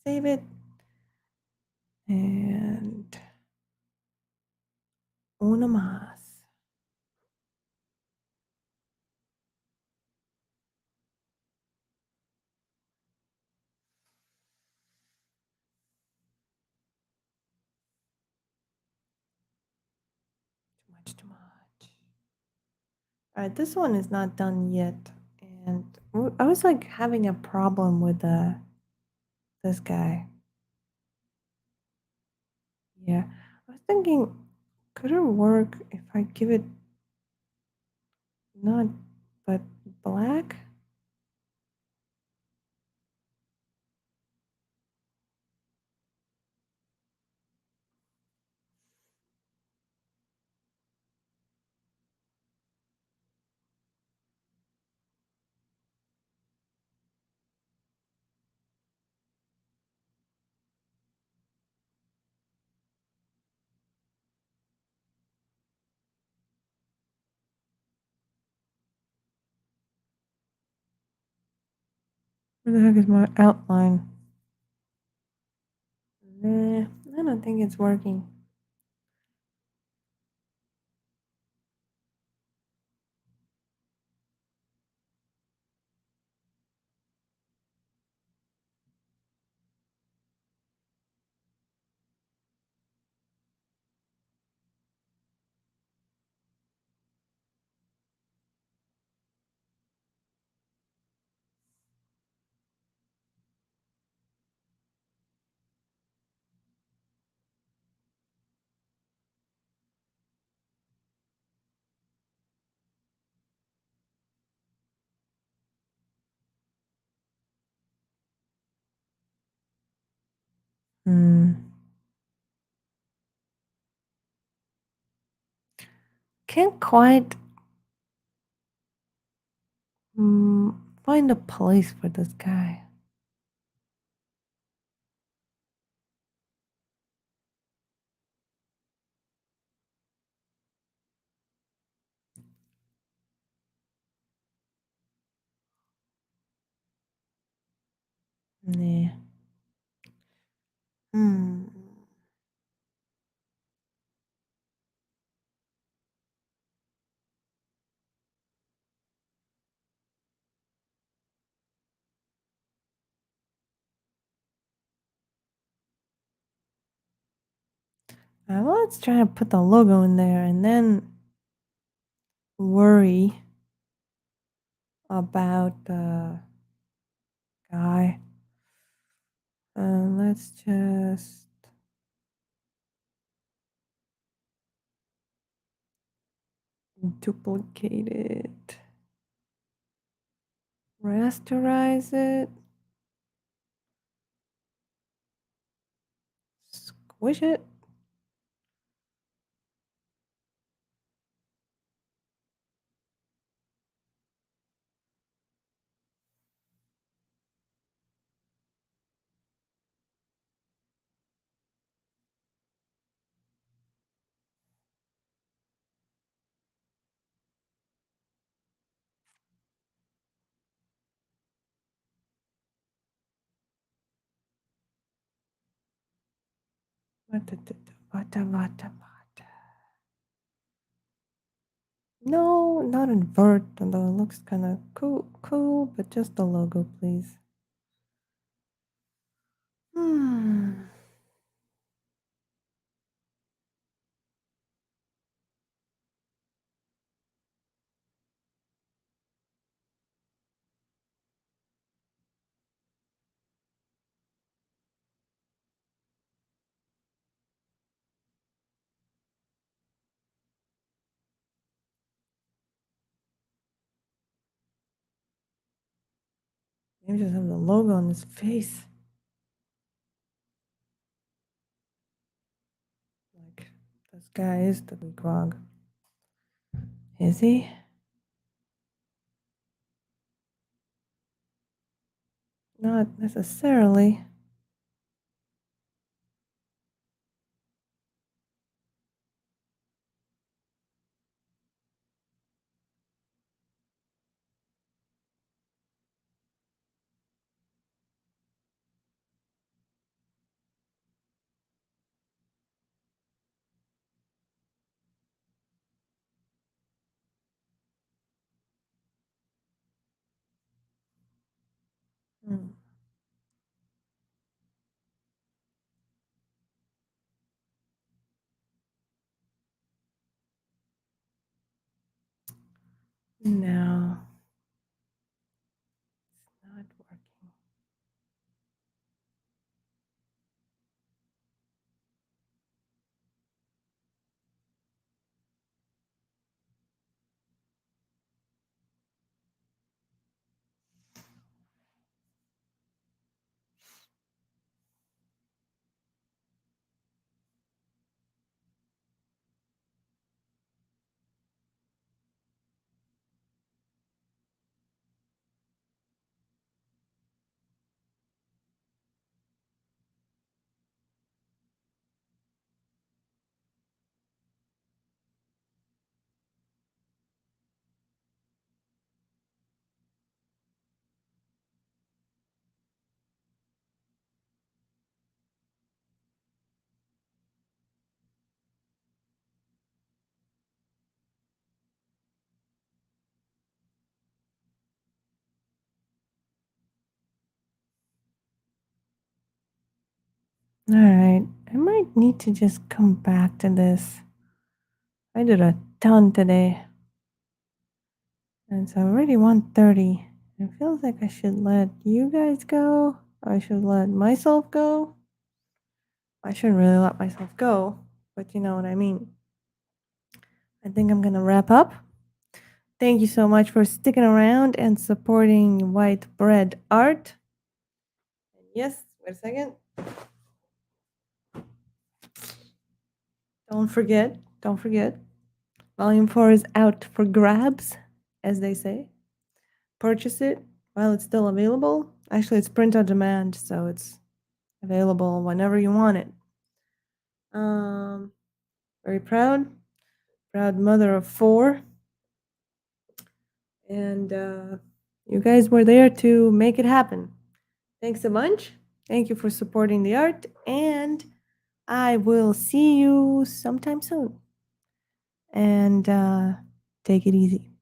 Save it. And una más. Too much. All right, this one is not done yet. And I was like having a problem with this guy. Yeah. I was thinking, could it work if I give it not but black? Where the heck is my outline? Nah, I don't think it's working. Hmm. Can't quite mm, find a place for this guy. Nah. Hmm. Well, let's try to put the logo in there and then worry about the guy. Let's just duplicate it, rasterize it, squish it. No, not invert, although it looks kind of cool, but just the logo, please. Hmm. Maybe just have the logo on his face. Like, this guy is the Grog. Is he? Not necessarily. Hmm. No, not working. All right, I might need to just come back to this. I did a ton today, and it's already 1:30. It feels like I should let you guys go. I should let myself go. I shouldn't really let myself go, but you know what I mean. I think I'm gonna wrap up. Thank you so much for sticking around and supporting white bread art. Yes, wait a second. Don't forget. Volume 4 is out for grabs, as they say. Purchase it while it's still available. Actually, it's print on demand, so it's available whenever you want it. Very proud mother of 4. And you guys were there to make it happen. Thanks a bunch. Thank you for supporting the art, and I will see you sometime soon. And take it easy.